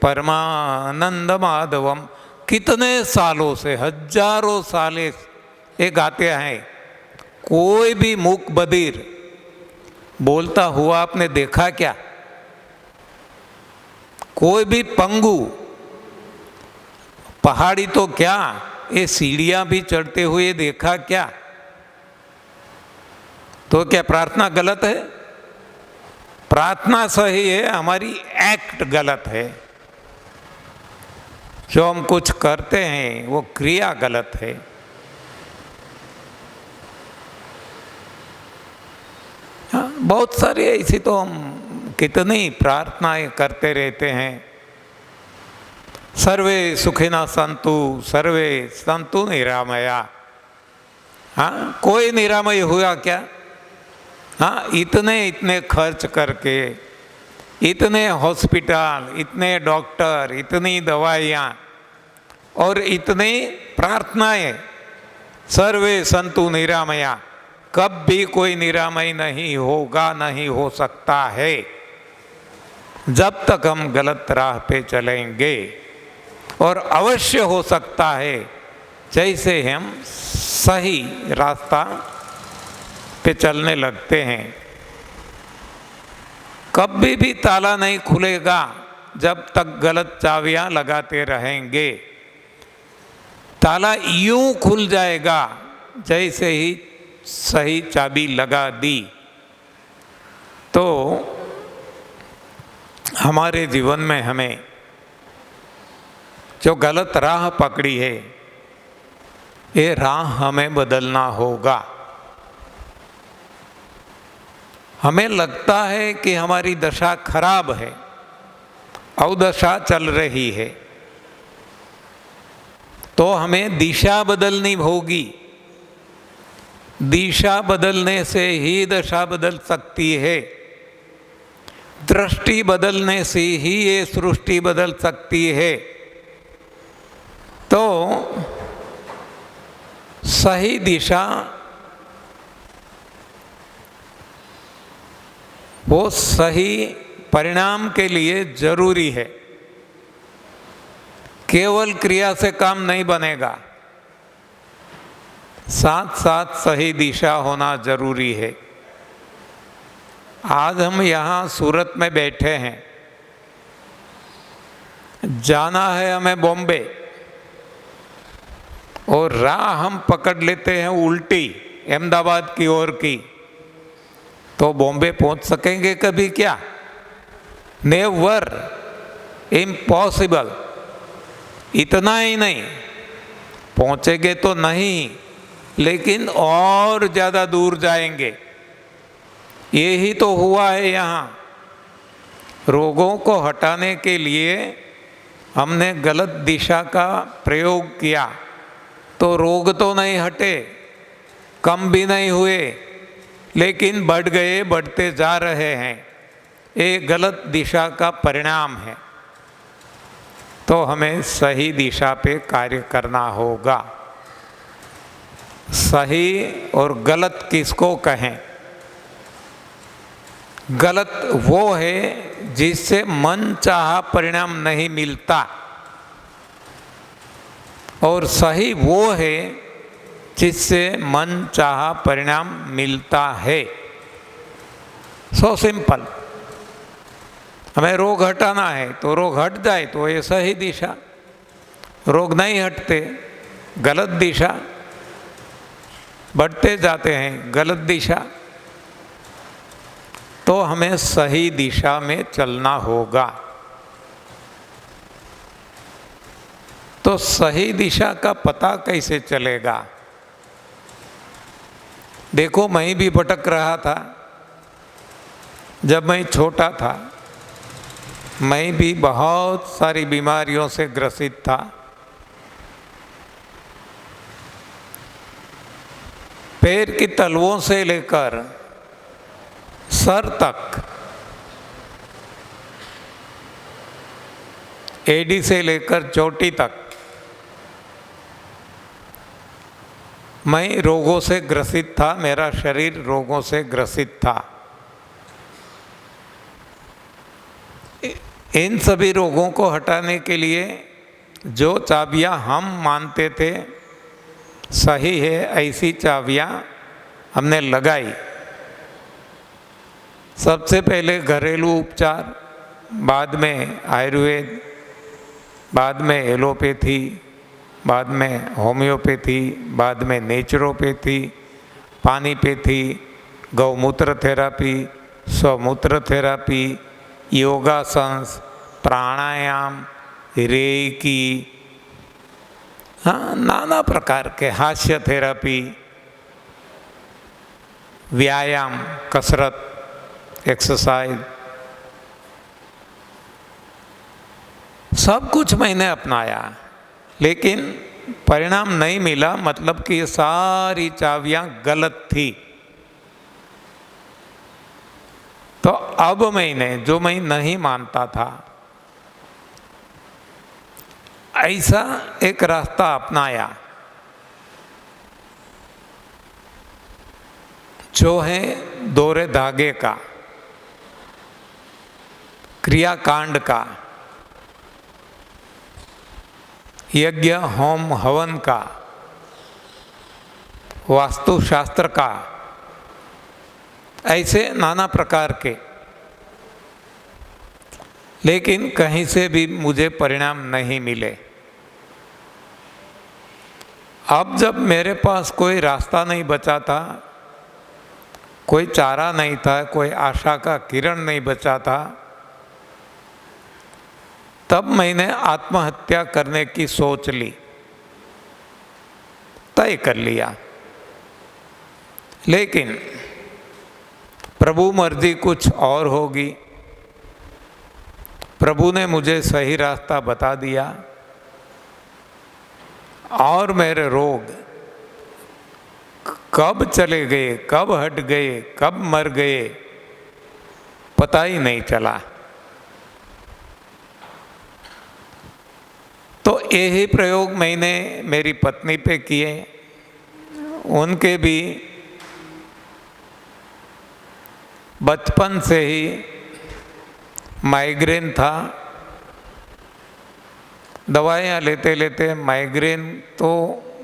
परमानंद माधवम। कितने सालों से, हजारों साले ये गाते हैं। कोई भी मूक बधिर बोलता हुआ आपने देखा क्या? कोई भी पंगु, पहाड़ी तो क्या, ये सीढ़ियां भी चढ़ते हुए देखा क्या? तो क्या प्रार्थना गलत है? प्रार्थना सही है, हमारी एक्ट गलत है। जो हम कुछ करते हैं वो क्रिया गलत है। हाँ, बहुत सारी ऐसी तो हम कितनी प्रार्थनाएं करते रहते हैं। सर्वे सुखिना संतु, सर्वे संतु निरामया। हाँ, कोई निरामय हुआ क्या? हाँ, इतने खर्च करके, इतने हॉस्पिटल, इतने डॉक्टर, इतनी दवाइयाँ और इतनी प्रार्थनाएं, सर्वे संतु निरामया, कब भी कोई निरामय नहीं होगा, नहीं हो सकता है जब तक हम गलत राह पे चलेंगे। और अवश्य हो सकता है जैसे हम सही रास्ता पे चलने लगते हैं। कभी भी ताला नहीं खुलेगा जब तक गलत चाबियां लगाते रहेंगे। ताला यूं खुल जाएगा जैसे ही सही चाबी लगा दी। तो हमारे जीवन में हमें जो गलत राह पकड़ी है, ये राह हमें बदलना होगा। हमें लगता है कि हमारी दशा खराब है, अवदशा चल रही है, तो हमें दिशा बदलनी होगी। दिशा बदलने से ही दशा बदल सकती है। दृष्टि बदलने से ही ये सृष्टि बदल सकती है। तो सही दिशा वो सही परिणाम के लिए जरूरी है। केवल क्रिया से काम नहीं बनेगा, साथ साथ सही दिशा होना जरूरी है। आज हम यहाँ सूरत में बैठे हैं, जाना है हमें बॉम्बे, और राह हम पकड़ लेते हैं उल्टी अहमदाबाद की ओर की, तो बॉम्बे पहुंच सकेंगे कभी क्या? Never, impossible. इतना ही नहीं, पहुंचेंगे तो नहीं, लेकिन और ज़्यादा दूर जाएंगे। यही तो हुआ है यहाँ। रोगों को हटाने के लिए हमने गलत दिशा का प्रयोग किया तो रोग तो नहीं हटे, कम भी नहीं हुए, लेकिन बढ़ गए, बढ़ते जा रहे हैं। ये गलत दिशा का परिणाम है। तो हमें सही दिशा पे कार्य करना होगा। सही और गलत किसको कहें? गलत वो है जिससे मन चाहा परिणाम नहीं मिलता, और सही वो है जिससे मन चाहा परिणाम मिलता है। So simple. हमें रोग हटाना है तो रोग हट जाए तो ये सही दिशा, रोग नहीं हटते गलत दिशा, बढ़ते जाते हैं गलत दिशा। तो हमें सही दिशा में चलना होगा। तो सही दिशा का पता कैसे चलेगा? देखो, मैं भी भटक रहा था। जब मैं छोटा था, मैं भी बहुत सारी बीमारियों से ग्रसित था। पैर की तलवों से लेकर सर तक, एडी से लेकर चोटी तक मैं रोगों से ग्रसित था। मेरा शरीर रोगों से ग्रसित था। इन सभी रोगों को हटाने के लिए जो चाबियां हम मानते थे सही है, ऐसी चाबियां हमने लगाई। सबसे पहले घरेलू उपचार, बाद में आयुर्वेद, बाद में एलोपैथी, बाद में होम्योपैथी, बाद में नेचुरोपैथी, पानीपैथी, गौमूत्र थेरापी, स्वमूत्र थेरापी, योगासन, प्राणायाम, रेकी, हाँ, नाना प्रकार के हास्य थेरापी, व्यायाम, कसरत, एक्सरसाइज, सब कुछ मैंने अपनाया, लेकिन परिणाम नहीं मिला। मतलब कि ये सारी चाबियां गलत थी। तो अब मैंने, जो मैं नहीं मानता था, ऐसा एक रास्ता अपनाया जो है दोहरे धागे का, क्रियाकांड का, यज्ञ होम हवन का, वास्तुशास्त्र का, ऐसे नाना प्रकार के। लेकिन कहीं से भी मुझे परिणाम नहीं मिले। अब जब मेरे पास कोई रास्ता नहीं बचा था, कोई चारा नहीं था, कोई आशा का किरण नहीं बचा था, तब मैंने आत्महत्या करने की सोच ली, तय कर लिया। लेकिन प्रभु मर्जी कुछ और होगी। प्रभु ने मुझे सही रास्ता बता दिया और मेरे रोग कब चले गए, कब हट गए, कब मर गए, पता ही नहीं चला। तो यही प्रयोग मैंने मेरी पत्नी पे किए। उनके भी बचपन से ही माइग्रेन था। दवाइयाँ लेते लेते माइग्रेन तो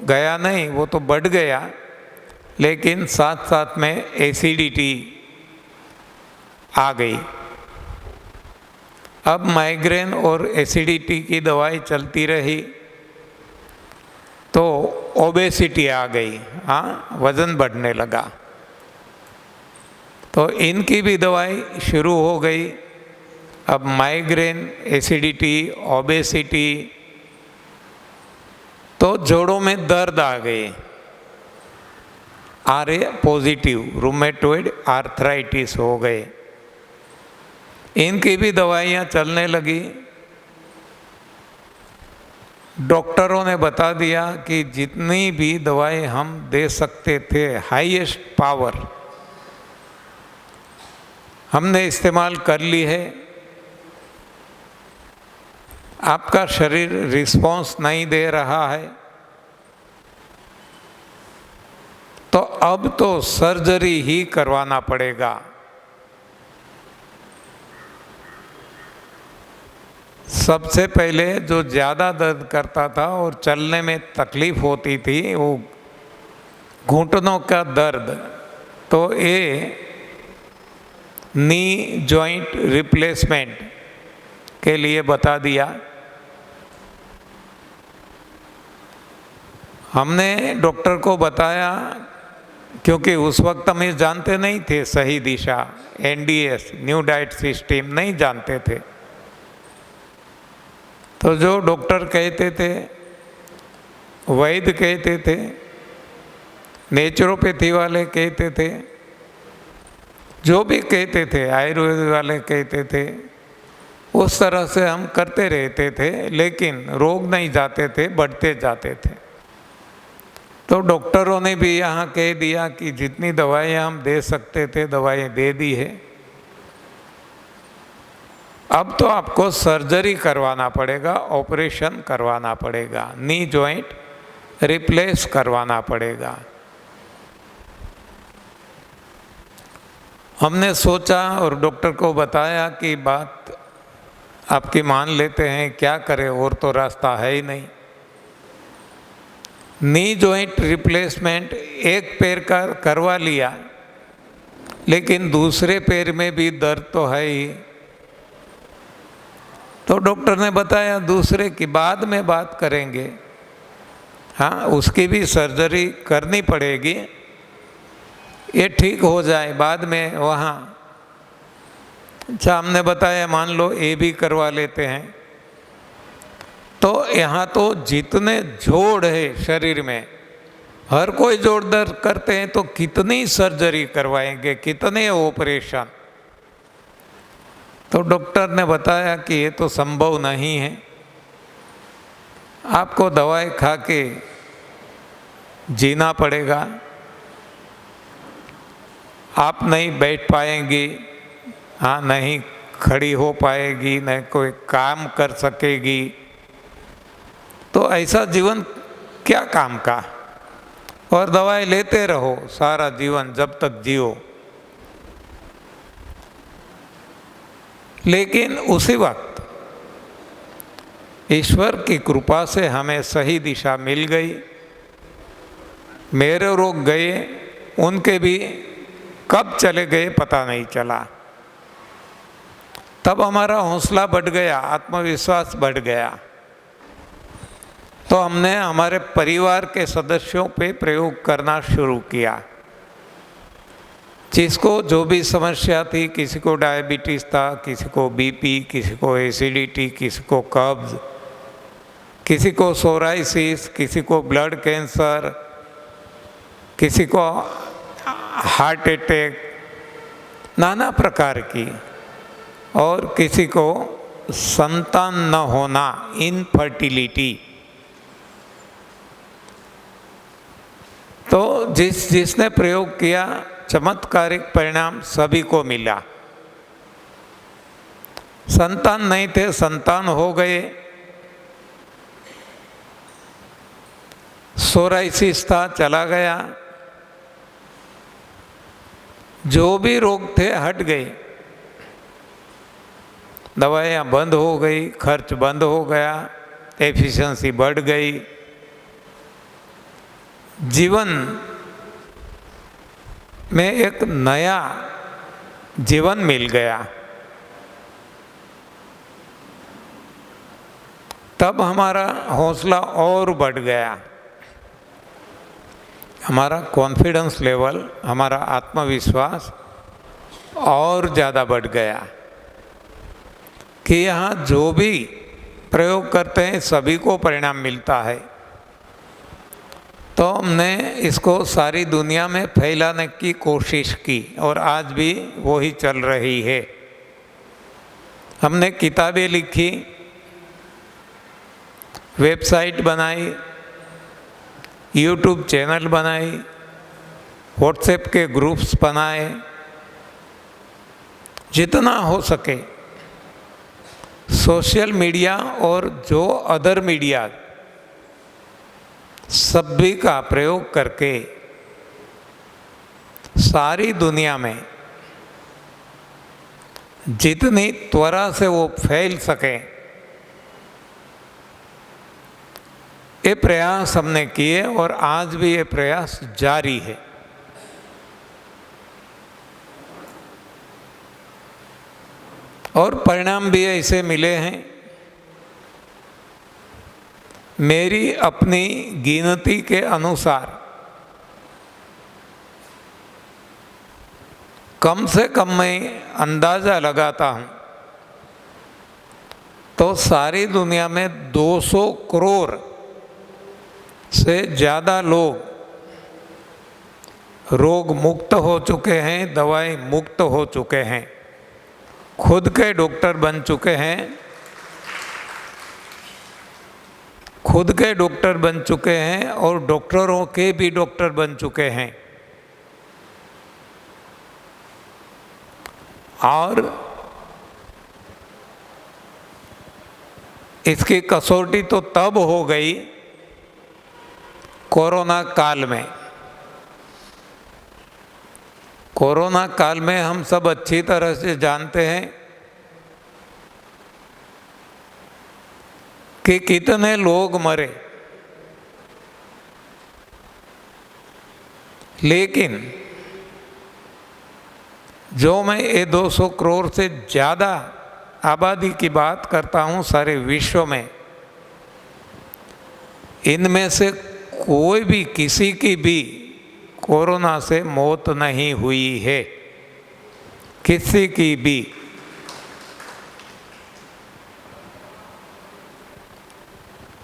गया नहीं, वो तो बढ़ गया, लेकिन साथ साथ में एसिडिटी आ गई। अब माइग्रेन और एसिडिटी की दवाई चलती रही तो ओबेसिटी आ गई, हाँ, वज़न बढ़ने लगा। तो इनकी भी दवाई शुरू हो गई। अब माइग्रेन, एसिडिटी, ओबेसिटी, तो जोड़ों में दर्द आ गए, RA पॉजिटिव, रूमेटॉइड आर्थराइटिस हो गए। इनकी भी दवाइयाँ चलने लगी। डॉक्टरों ने बता दिया कि जितनी भी दवाई हम दे सकते थे, हाईएस्ट पावर हमने इस्तेमाल कर ली है। आपका शरीर रिस्पॉन्स नहीं दे रहा है, तो अब तो सर्जरी ही करवाना पड़ेगा। सबसे पहले जो ज़्यादा दर्द करता था और चलने में तकलीफ होती थी, वो घुटनों का दर्द, तो ये नी जॉइंट रिप्लेसमेंट के लिए बता दिया। हमने डॉक्टर को बताया, क्योंकि उस वक्त हम जानते नहीं थे सही दिशा, NDS न्यू डाइट सिस्टम नहीं जानते थे। तो जो डॉक्टर कहते थे, वैद्य कहते थे, नेचुरोपैथी वाले कहते थे, जो भी कहते थे, आयुर्वेद वाले कहते थे, उस तरह से हम करते रहते थे, लेकिन रोग नहीं जाते थे, बढ़ते जाते थे। तो डॉक्टरों ने भी यहाँ कह दिया कि जितनी दवाइयाँ हम दे सकते थे दवाइयाँ दे दी है, अब तो आपको सर्जरी करवाना पड़ेगा, ऑपरेशन करवाना पड़ेगा, नी जॉइंट रिप्लेस करवाना पड़ेगा। हमने सोचा और डॉक्टर को बताया कि बात आपकी मान लेते हैं, क्या करें, और तो रास्ता है ही नहीं। नी जॉइंट रिप्लेसमेंट एक पैर का करवा लिया, लेकिन दूसरे पैर में भी दर्द तो है ही। तो डॉक्टर ने बताया दूसरे की बाद में बात करेंगे, हाँ उसकी भी सर्जरी करनी पड़ेगी, ये ठीक हो जाए बाद में वहाँ। अच्छा, हमने बताया मान लो ये भी करवा लेते हैं। तो यहाँ तो जितने जोड़ है शरीर में, हर कोई जोड़ दर्द करते हैं, तो कितनी सर्जरी करवाएंगे, कितने ऑपरेशन। तो डॉक्टर ने बताया कि ये तो संभव नहीं है, आपको दवाई खा के जीना पड़ेगा। आप नहीं बैठ पाएंगी, हाँ नहीं खड़ी हो पाएगी, नहीं कोई काम कर सकेगी, तो ऐसा जीवन क्या काम का। और दवाई लेते रहो सारा जीवन जब तक जियो। लेकिन उसी वक्त ईश्वर की कृपा से हमें सही दिशा मिल गई। मेरे रोग गए, उनके भी कब चले गए पता नहीं चला। तब हमारा हौसला बढ़ गया, आत्मविश्वास बढ़ गया। तो हमने हमारे परिवार के सदस्यों पे प्रयोग करना शुरू किया। जिसको जो भी समस्या थी, किसी को डायबिटीज़ था, किसी को बीपी, किसी को एसिडिटी, किसी को कब्ज, किसी को सोराइसिस, किसी को ब्लड कैंसर, किसी को हार्ट अटैक, नाना प्रकार की, और किसी को संतान न होना, इनफर्टिलिटी। तो जिसने प्रयोग किया, चमत्कारिक परिणाम सभी को मिला। संतान नहीं थे, संतान हो गए। सोराइसिस था, चला गया। जो भी रोग थे हट गए, दवाइयाँ बंद हो गई, खर्च बंद हो गया, एफिशिएंसी बढ़ गई, जीवन में एक नया जीवन मिल गया। तब हमारा हौसला और बढ़ गया, हमारा कॉन्फिडेंस लेवल, हमारा आत्मविश्वास और ज़्यादा बढ़ गया कि यहाँ जो भी प्रयोग करते हैं सभी को परिणाम मिलता है। तो हमने इसको सारी दुनिया में फैलाने की कोशिश की, और आज भी वही चल रही है। हमने किताबें लिखी, वेबसाइट बनाई, यूट्यूब चैनल बनाई, व्हाट्सएप के ग्रुप्स बनाए, जितना हो सके सोशल मीडिया और जो अदर मीडिया सभी का प्रयोग करके सारी दुनिया में जितनी त्वरा से वो फैल सके ये प्रयास हमने किए और आज भी ये प्रयास जारी है। और परिणाम भी ऐसे मिले हैं। मेरी अपनी गिनती के अनुसार कम से कम मैं अंदाज़ा लगाता हूँ तो सारी दुनिया में 200 करोड़ से ज़्यादा लोग रोग मुक्त हो चुके हैं, दवाई मुक्त हो चुके हैं, खुद के डॉक्टर बन चुके हैं, खुद के डॉक्टर बन चुके हैं और डॉक्टरों के भी डॉक्टर बन चुके हैं। और इसकी कसौटी तो तब हो गई कोरोना काल में। कोरोना काल में हम सब अच्छी तरह से जानते हैं कि कितने लोग मरे, लेकिन जो मैं ये 200 करोड़ से ज़्यादा आबादी की बात करता हूँ सारे विश्व में, इनमें से कोई भी किसी की भी कोरोना से मौत नहीं हुई है, किसी की भी।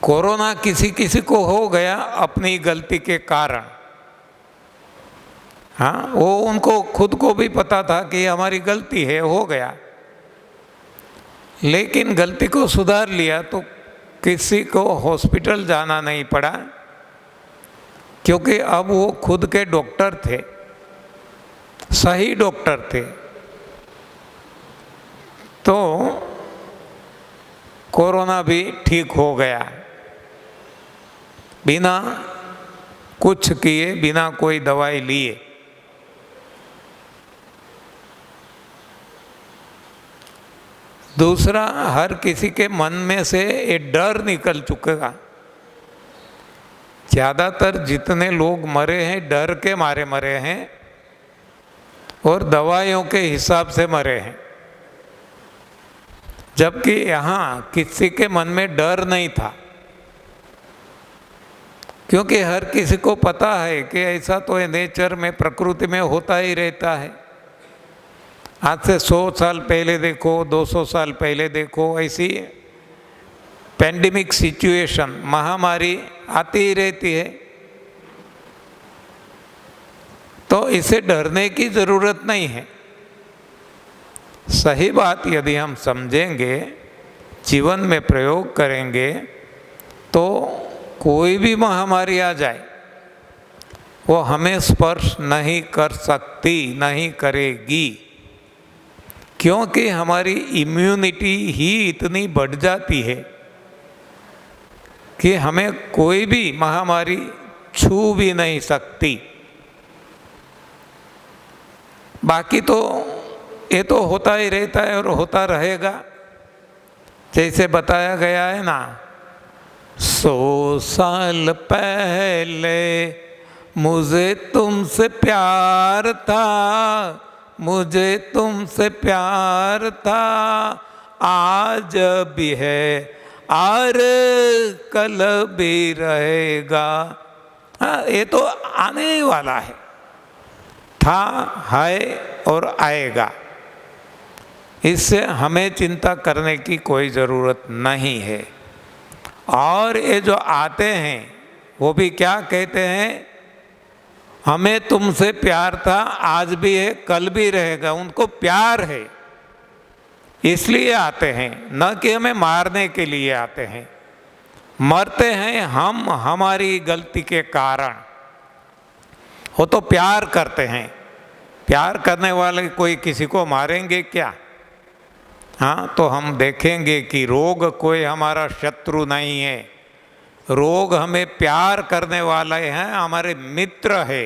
कोरोना किसी किसी को हो गया अपनी गलती के कारण। हाँ, वो उनको खुद को भी पता था कि हमारी गलती है, हो गया, लेकिन गलती को सुधार लिया तो किसी को हॉस्पिटल जाना नहीं पड़ा, क्योंकि अब वो खुद के डॉक्टर थे, सही डॉक्टर थे। तो कोरोना भी ठीक हो गया बिना कुछ किए, बिना कोई दवाई लिए। दूसरा, हर किसी के मन में से ये डर निकल चुकेगा। ज़्यादातर जितने लोग मरे हैं डर के मारे मरे हैं और दवाइयों के हिसाब से मरे हैं, जबकि यहाँ किसी के मन में डर नहीं था, क्योंकि हर किसी को पता है कि ऐसा तो नेचर में, प्रकृति में होता ही रहता है। आज से 100 साल पहले देखो, 200 साल पहले देखो, ऐसी पेंडेमिक सिचुएशन, महामारी आती ही रहती है। तो इसे डरने की ज़रूरत नहीं है। सही बात यदि हम समझेंगे, जीवन में प्रयोग करेंगे, तो कोई भी महामारी आ जाए वो हमें स्पर्श नहीं कर सकती, नहीं करेगी, क्योंकि हमारी इम्यूनिटी ही इतनी बढ़ जाती है कि हमें कोई भी महामारी छू भी नहीं सकती। बाकी तो ये तो होता ही रहता है और होता रहेगा। जैसे बताया गया है ना, 100 साल पहले मुझे तुमसे प्यार था, मुझे तुमसे प्यार था, आज भी है और कल भी रहेगा। हाँ, ये तो आने ही वाला है, था, है और आएगा। इससे हमें चिंता करने की कोई ज़रूरत नहीं है। और ये जो आते हैं वो भी क्या कहते हैं, हमें तुमसे प्यार था, आज भी है, कल भी रहेगा। उनको प्यार है, इसलिए आते हैं, न कि हमें मारने के लिए आते हैं। मरते हैं हम हमारी गलती के कारण। वो तो प्यार करते हैं, प्यार करने वाले कोई किसी को मारेंगे क्या? हाँ, तो हम देखेंगे कि रोग कोई हमारा शत्रु नहीं है, रोग हमें प्यार करने वाले हैं, हमारे मित्र है।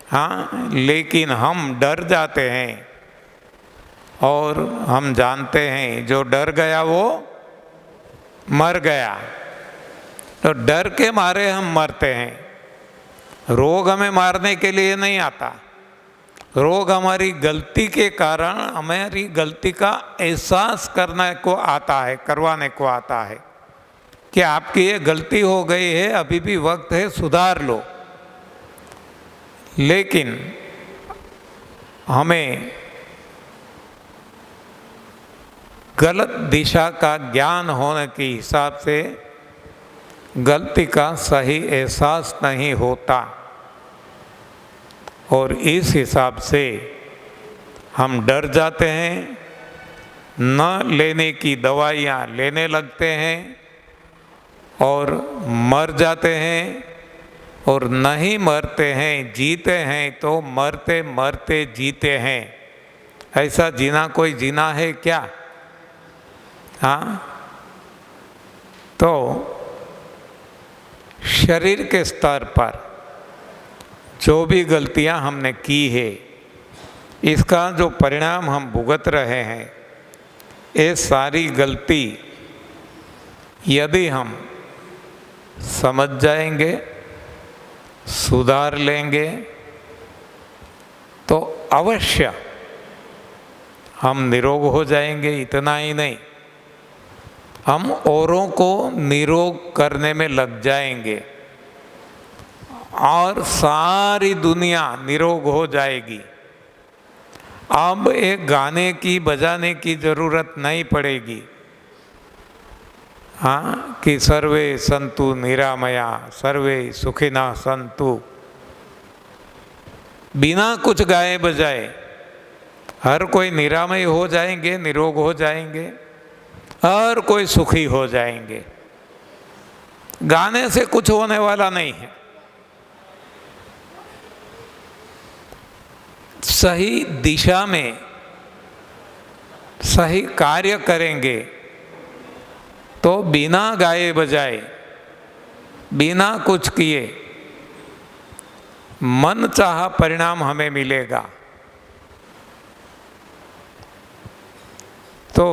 हाँ, लेकिन हम डर जाते हैं और हम जानते हैं जो डर गया वो मर गया। तो डर के मारे हम मरते हैं। रोग हमें मारने के लिए नहीं आता, रोग हमारी गलती के कारण हमारी गलती का एहसास करने को आता है, करवाने को आता है कि आपकी ये गलती हो गई है, अभी भी वक्त है, सुधार लो। लेकिन हमें गलत दिशा का ज्ञान होने के हिसाब से गलती का सही एहसास नहीं होता और इस हिसाब से हम डर जाते हैं, न लेने की दवाइयाँ लेने लगते हैं और मर जाते हैं। और नहीं मरते हैं, जीते हैं तो मरते मरते जीते हैं। ऐसा जीना कोई जीना है क्या? हाँ, तो शरीर के स्तर पर जो भी गलतियां हमने की है, इसका जो परिणाम हम भुगत रहे हैं, ये सारी गलती यदि हम समझ जाएंगे, सुधार लेंगे, तो अवश्य हम निरोग हो जाएंगे। इतना ही नहीं, हम औरों को निरोग करने में लग जाएंगे और सारी दुनिया निरोग हो जाएगी। अब एक गाने की बजाने की ज़रूरत नहीं पड़ेगी। हाँ, कि सर्वे संतु निरामया सर्वे सुखिना संतु। बिना कुछ गाए बजाए हर कोई निरामय हो जाएंगे, निरोग हो जाएंगे, हर कोई सुखी हो जाएंगे। गाने से कुछ होने वाला नहीं है। सही दिशा में सही कार्य करेंगे तो बिना गाए बजाए, बिना कुछ किए मन चाहा परिणाम हमें मिलेगा। तो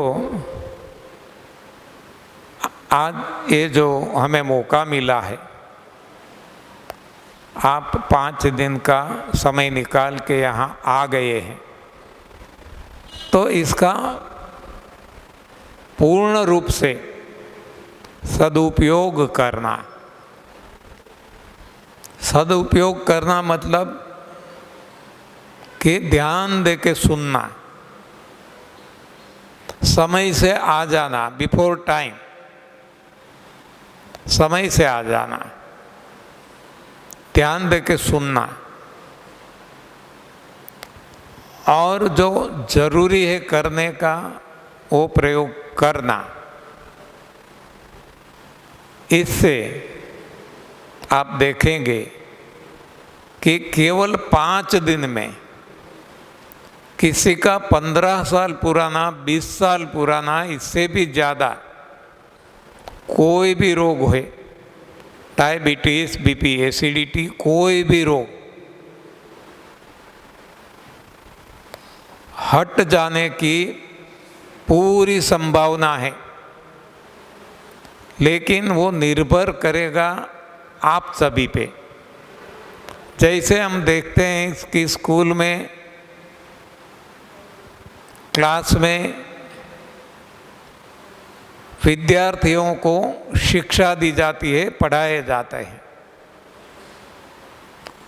आज ये जो हमें मौका मिला है, आप 5 दिन का समय निकाल के यहाँ आ गए हैं, तो इसका पूर्ण रूप से सदुपयोग करना। सदुपयोग करना मतलब कि ध्यान दे के सुनना, समय से आ जाना, बिफोर टाइम, समय से आ जाना, ध्यान दे के सुनना, और जो जरूरी है करने का वो प्रयोग करना। इससे आप देखेंगे कि केवल 5 दिन में किसी का 15 साल पुराना, 20 साल पुराना, इससे भी ज़्यादा कोई भी रोग है, डायबिटीज, बीपी, एसिडिटी, कोई भी रोग हट जाने की पूरी संभावना है। लेकिन वो निर्भर करेगा आप सभी पे। जैसे हम देखते हैं कि स्कूल में, क्लास में विद्यार्थियों को शिक्षा दी जाती है, पढ़ाए जाते हैं,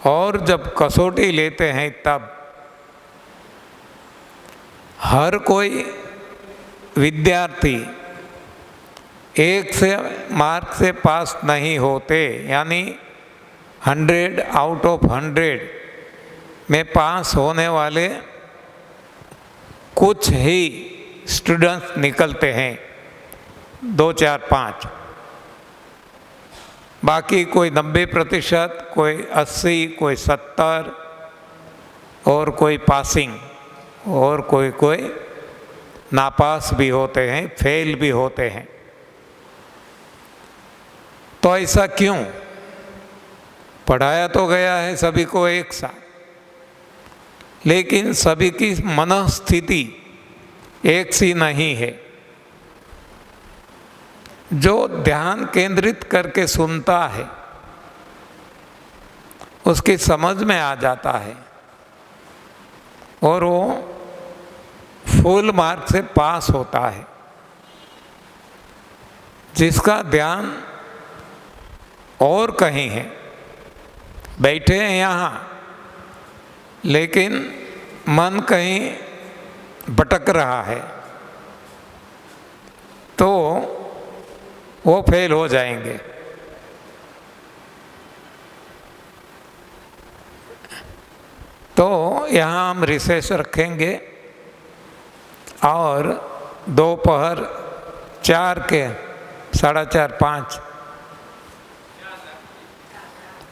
और जब कसौटी लेते हैं तब हर कोई विद्यार्थी 1 से मार्क से पास नहीं होते, यानी 100 आउट ऑफ 100 में पास होने वाले कुछ ही स्टूडेंट्स निकलते हैं, 2, 4, 5। बाकी कोई 90%, कोई 80, कोई 70 और कोई पासिंग और कोई नापास भी होते हैं, फेल भी होते हैं। तो ऐसा क्यों? पढ़ाया तो गया है सभी को एक साथ, लेकिन सभी की मनस्थिति एक सी नहीं है। जो ध्यान केंद्रित करके सुनता है उसकी समझ में आ जाता है और वो फुल मार्क से पास होता है। जिसका ध्यान और कहीं है, बैठे हैं यहाँ लेकिन मन कहीं भटक रहा है, तो वो फेल हो जाएंगे। तो यहाँ हम रिसेस रखेंगे और दोपहर 4 के 4:30 5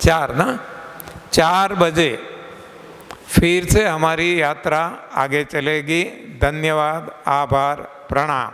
4 ना 4 बजे फिर से हमारी यात्रा आगे चलेगी। धन्यवाद, आभार, प्रणाम।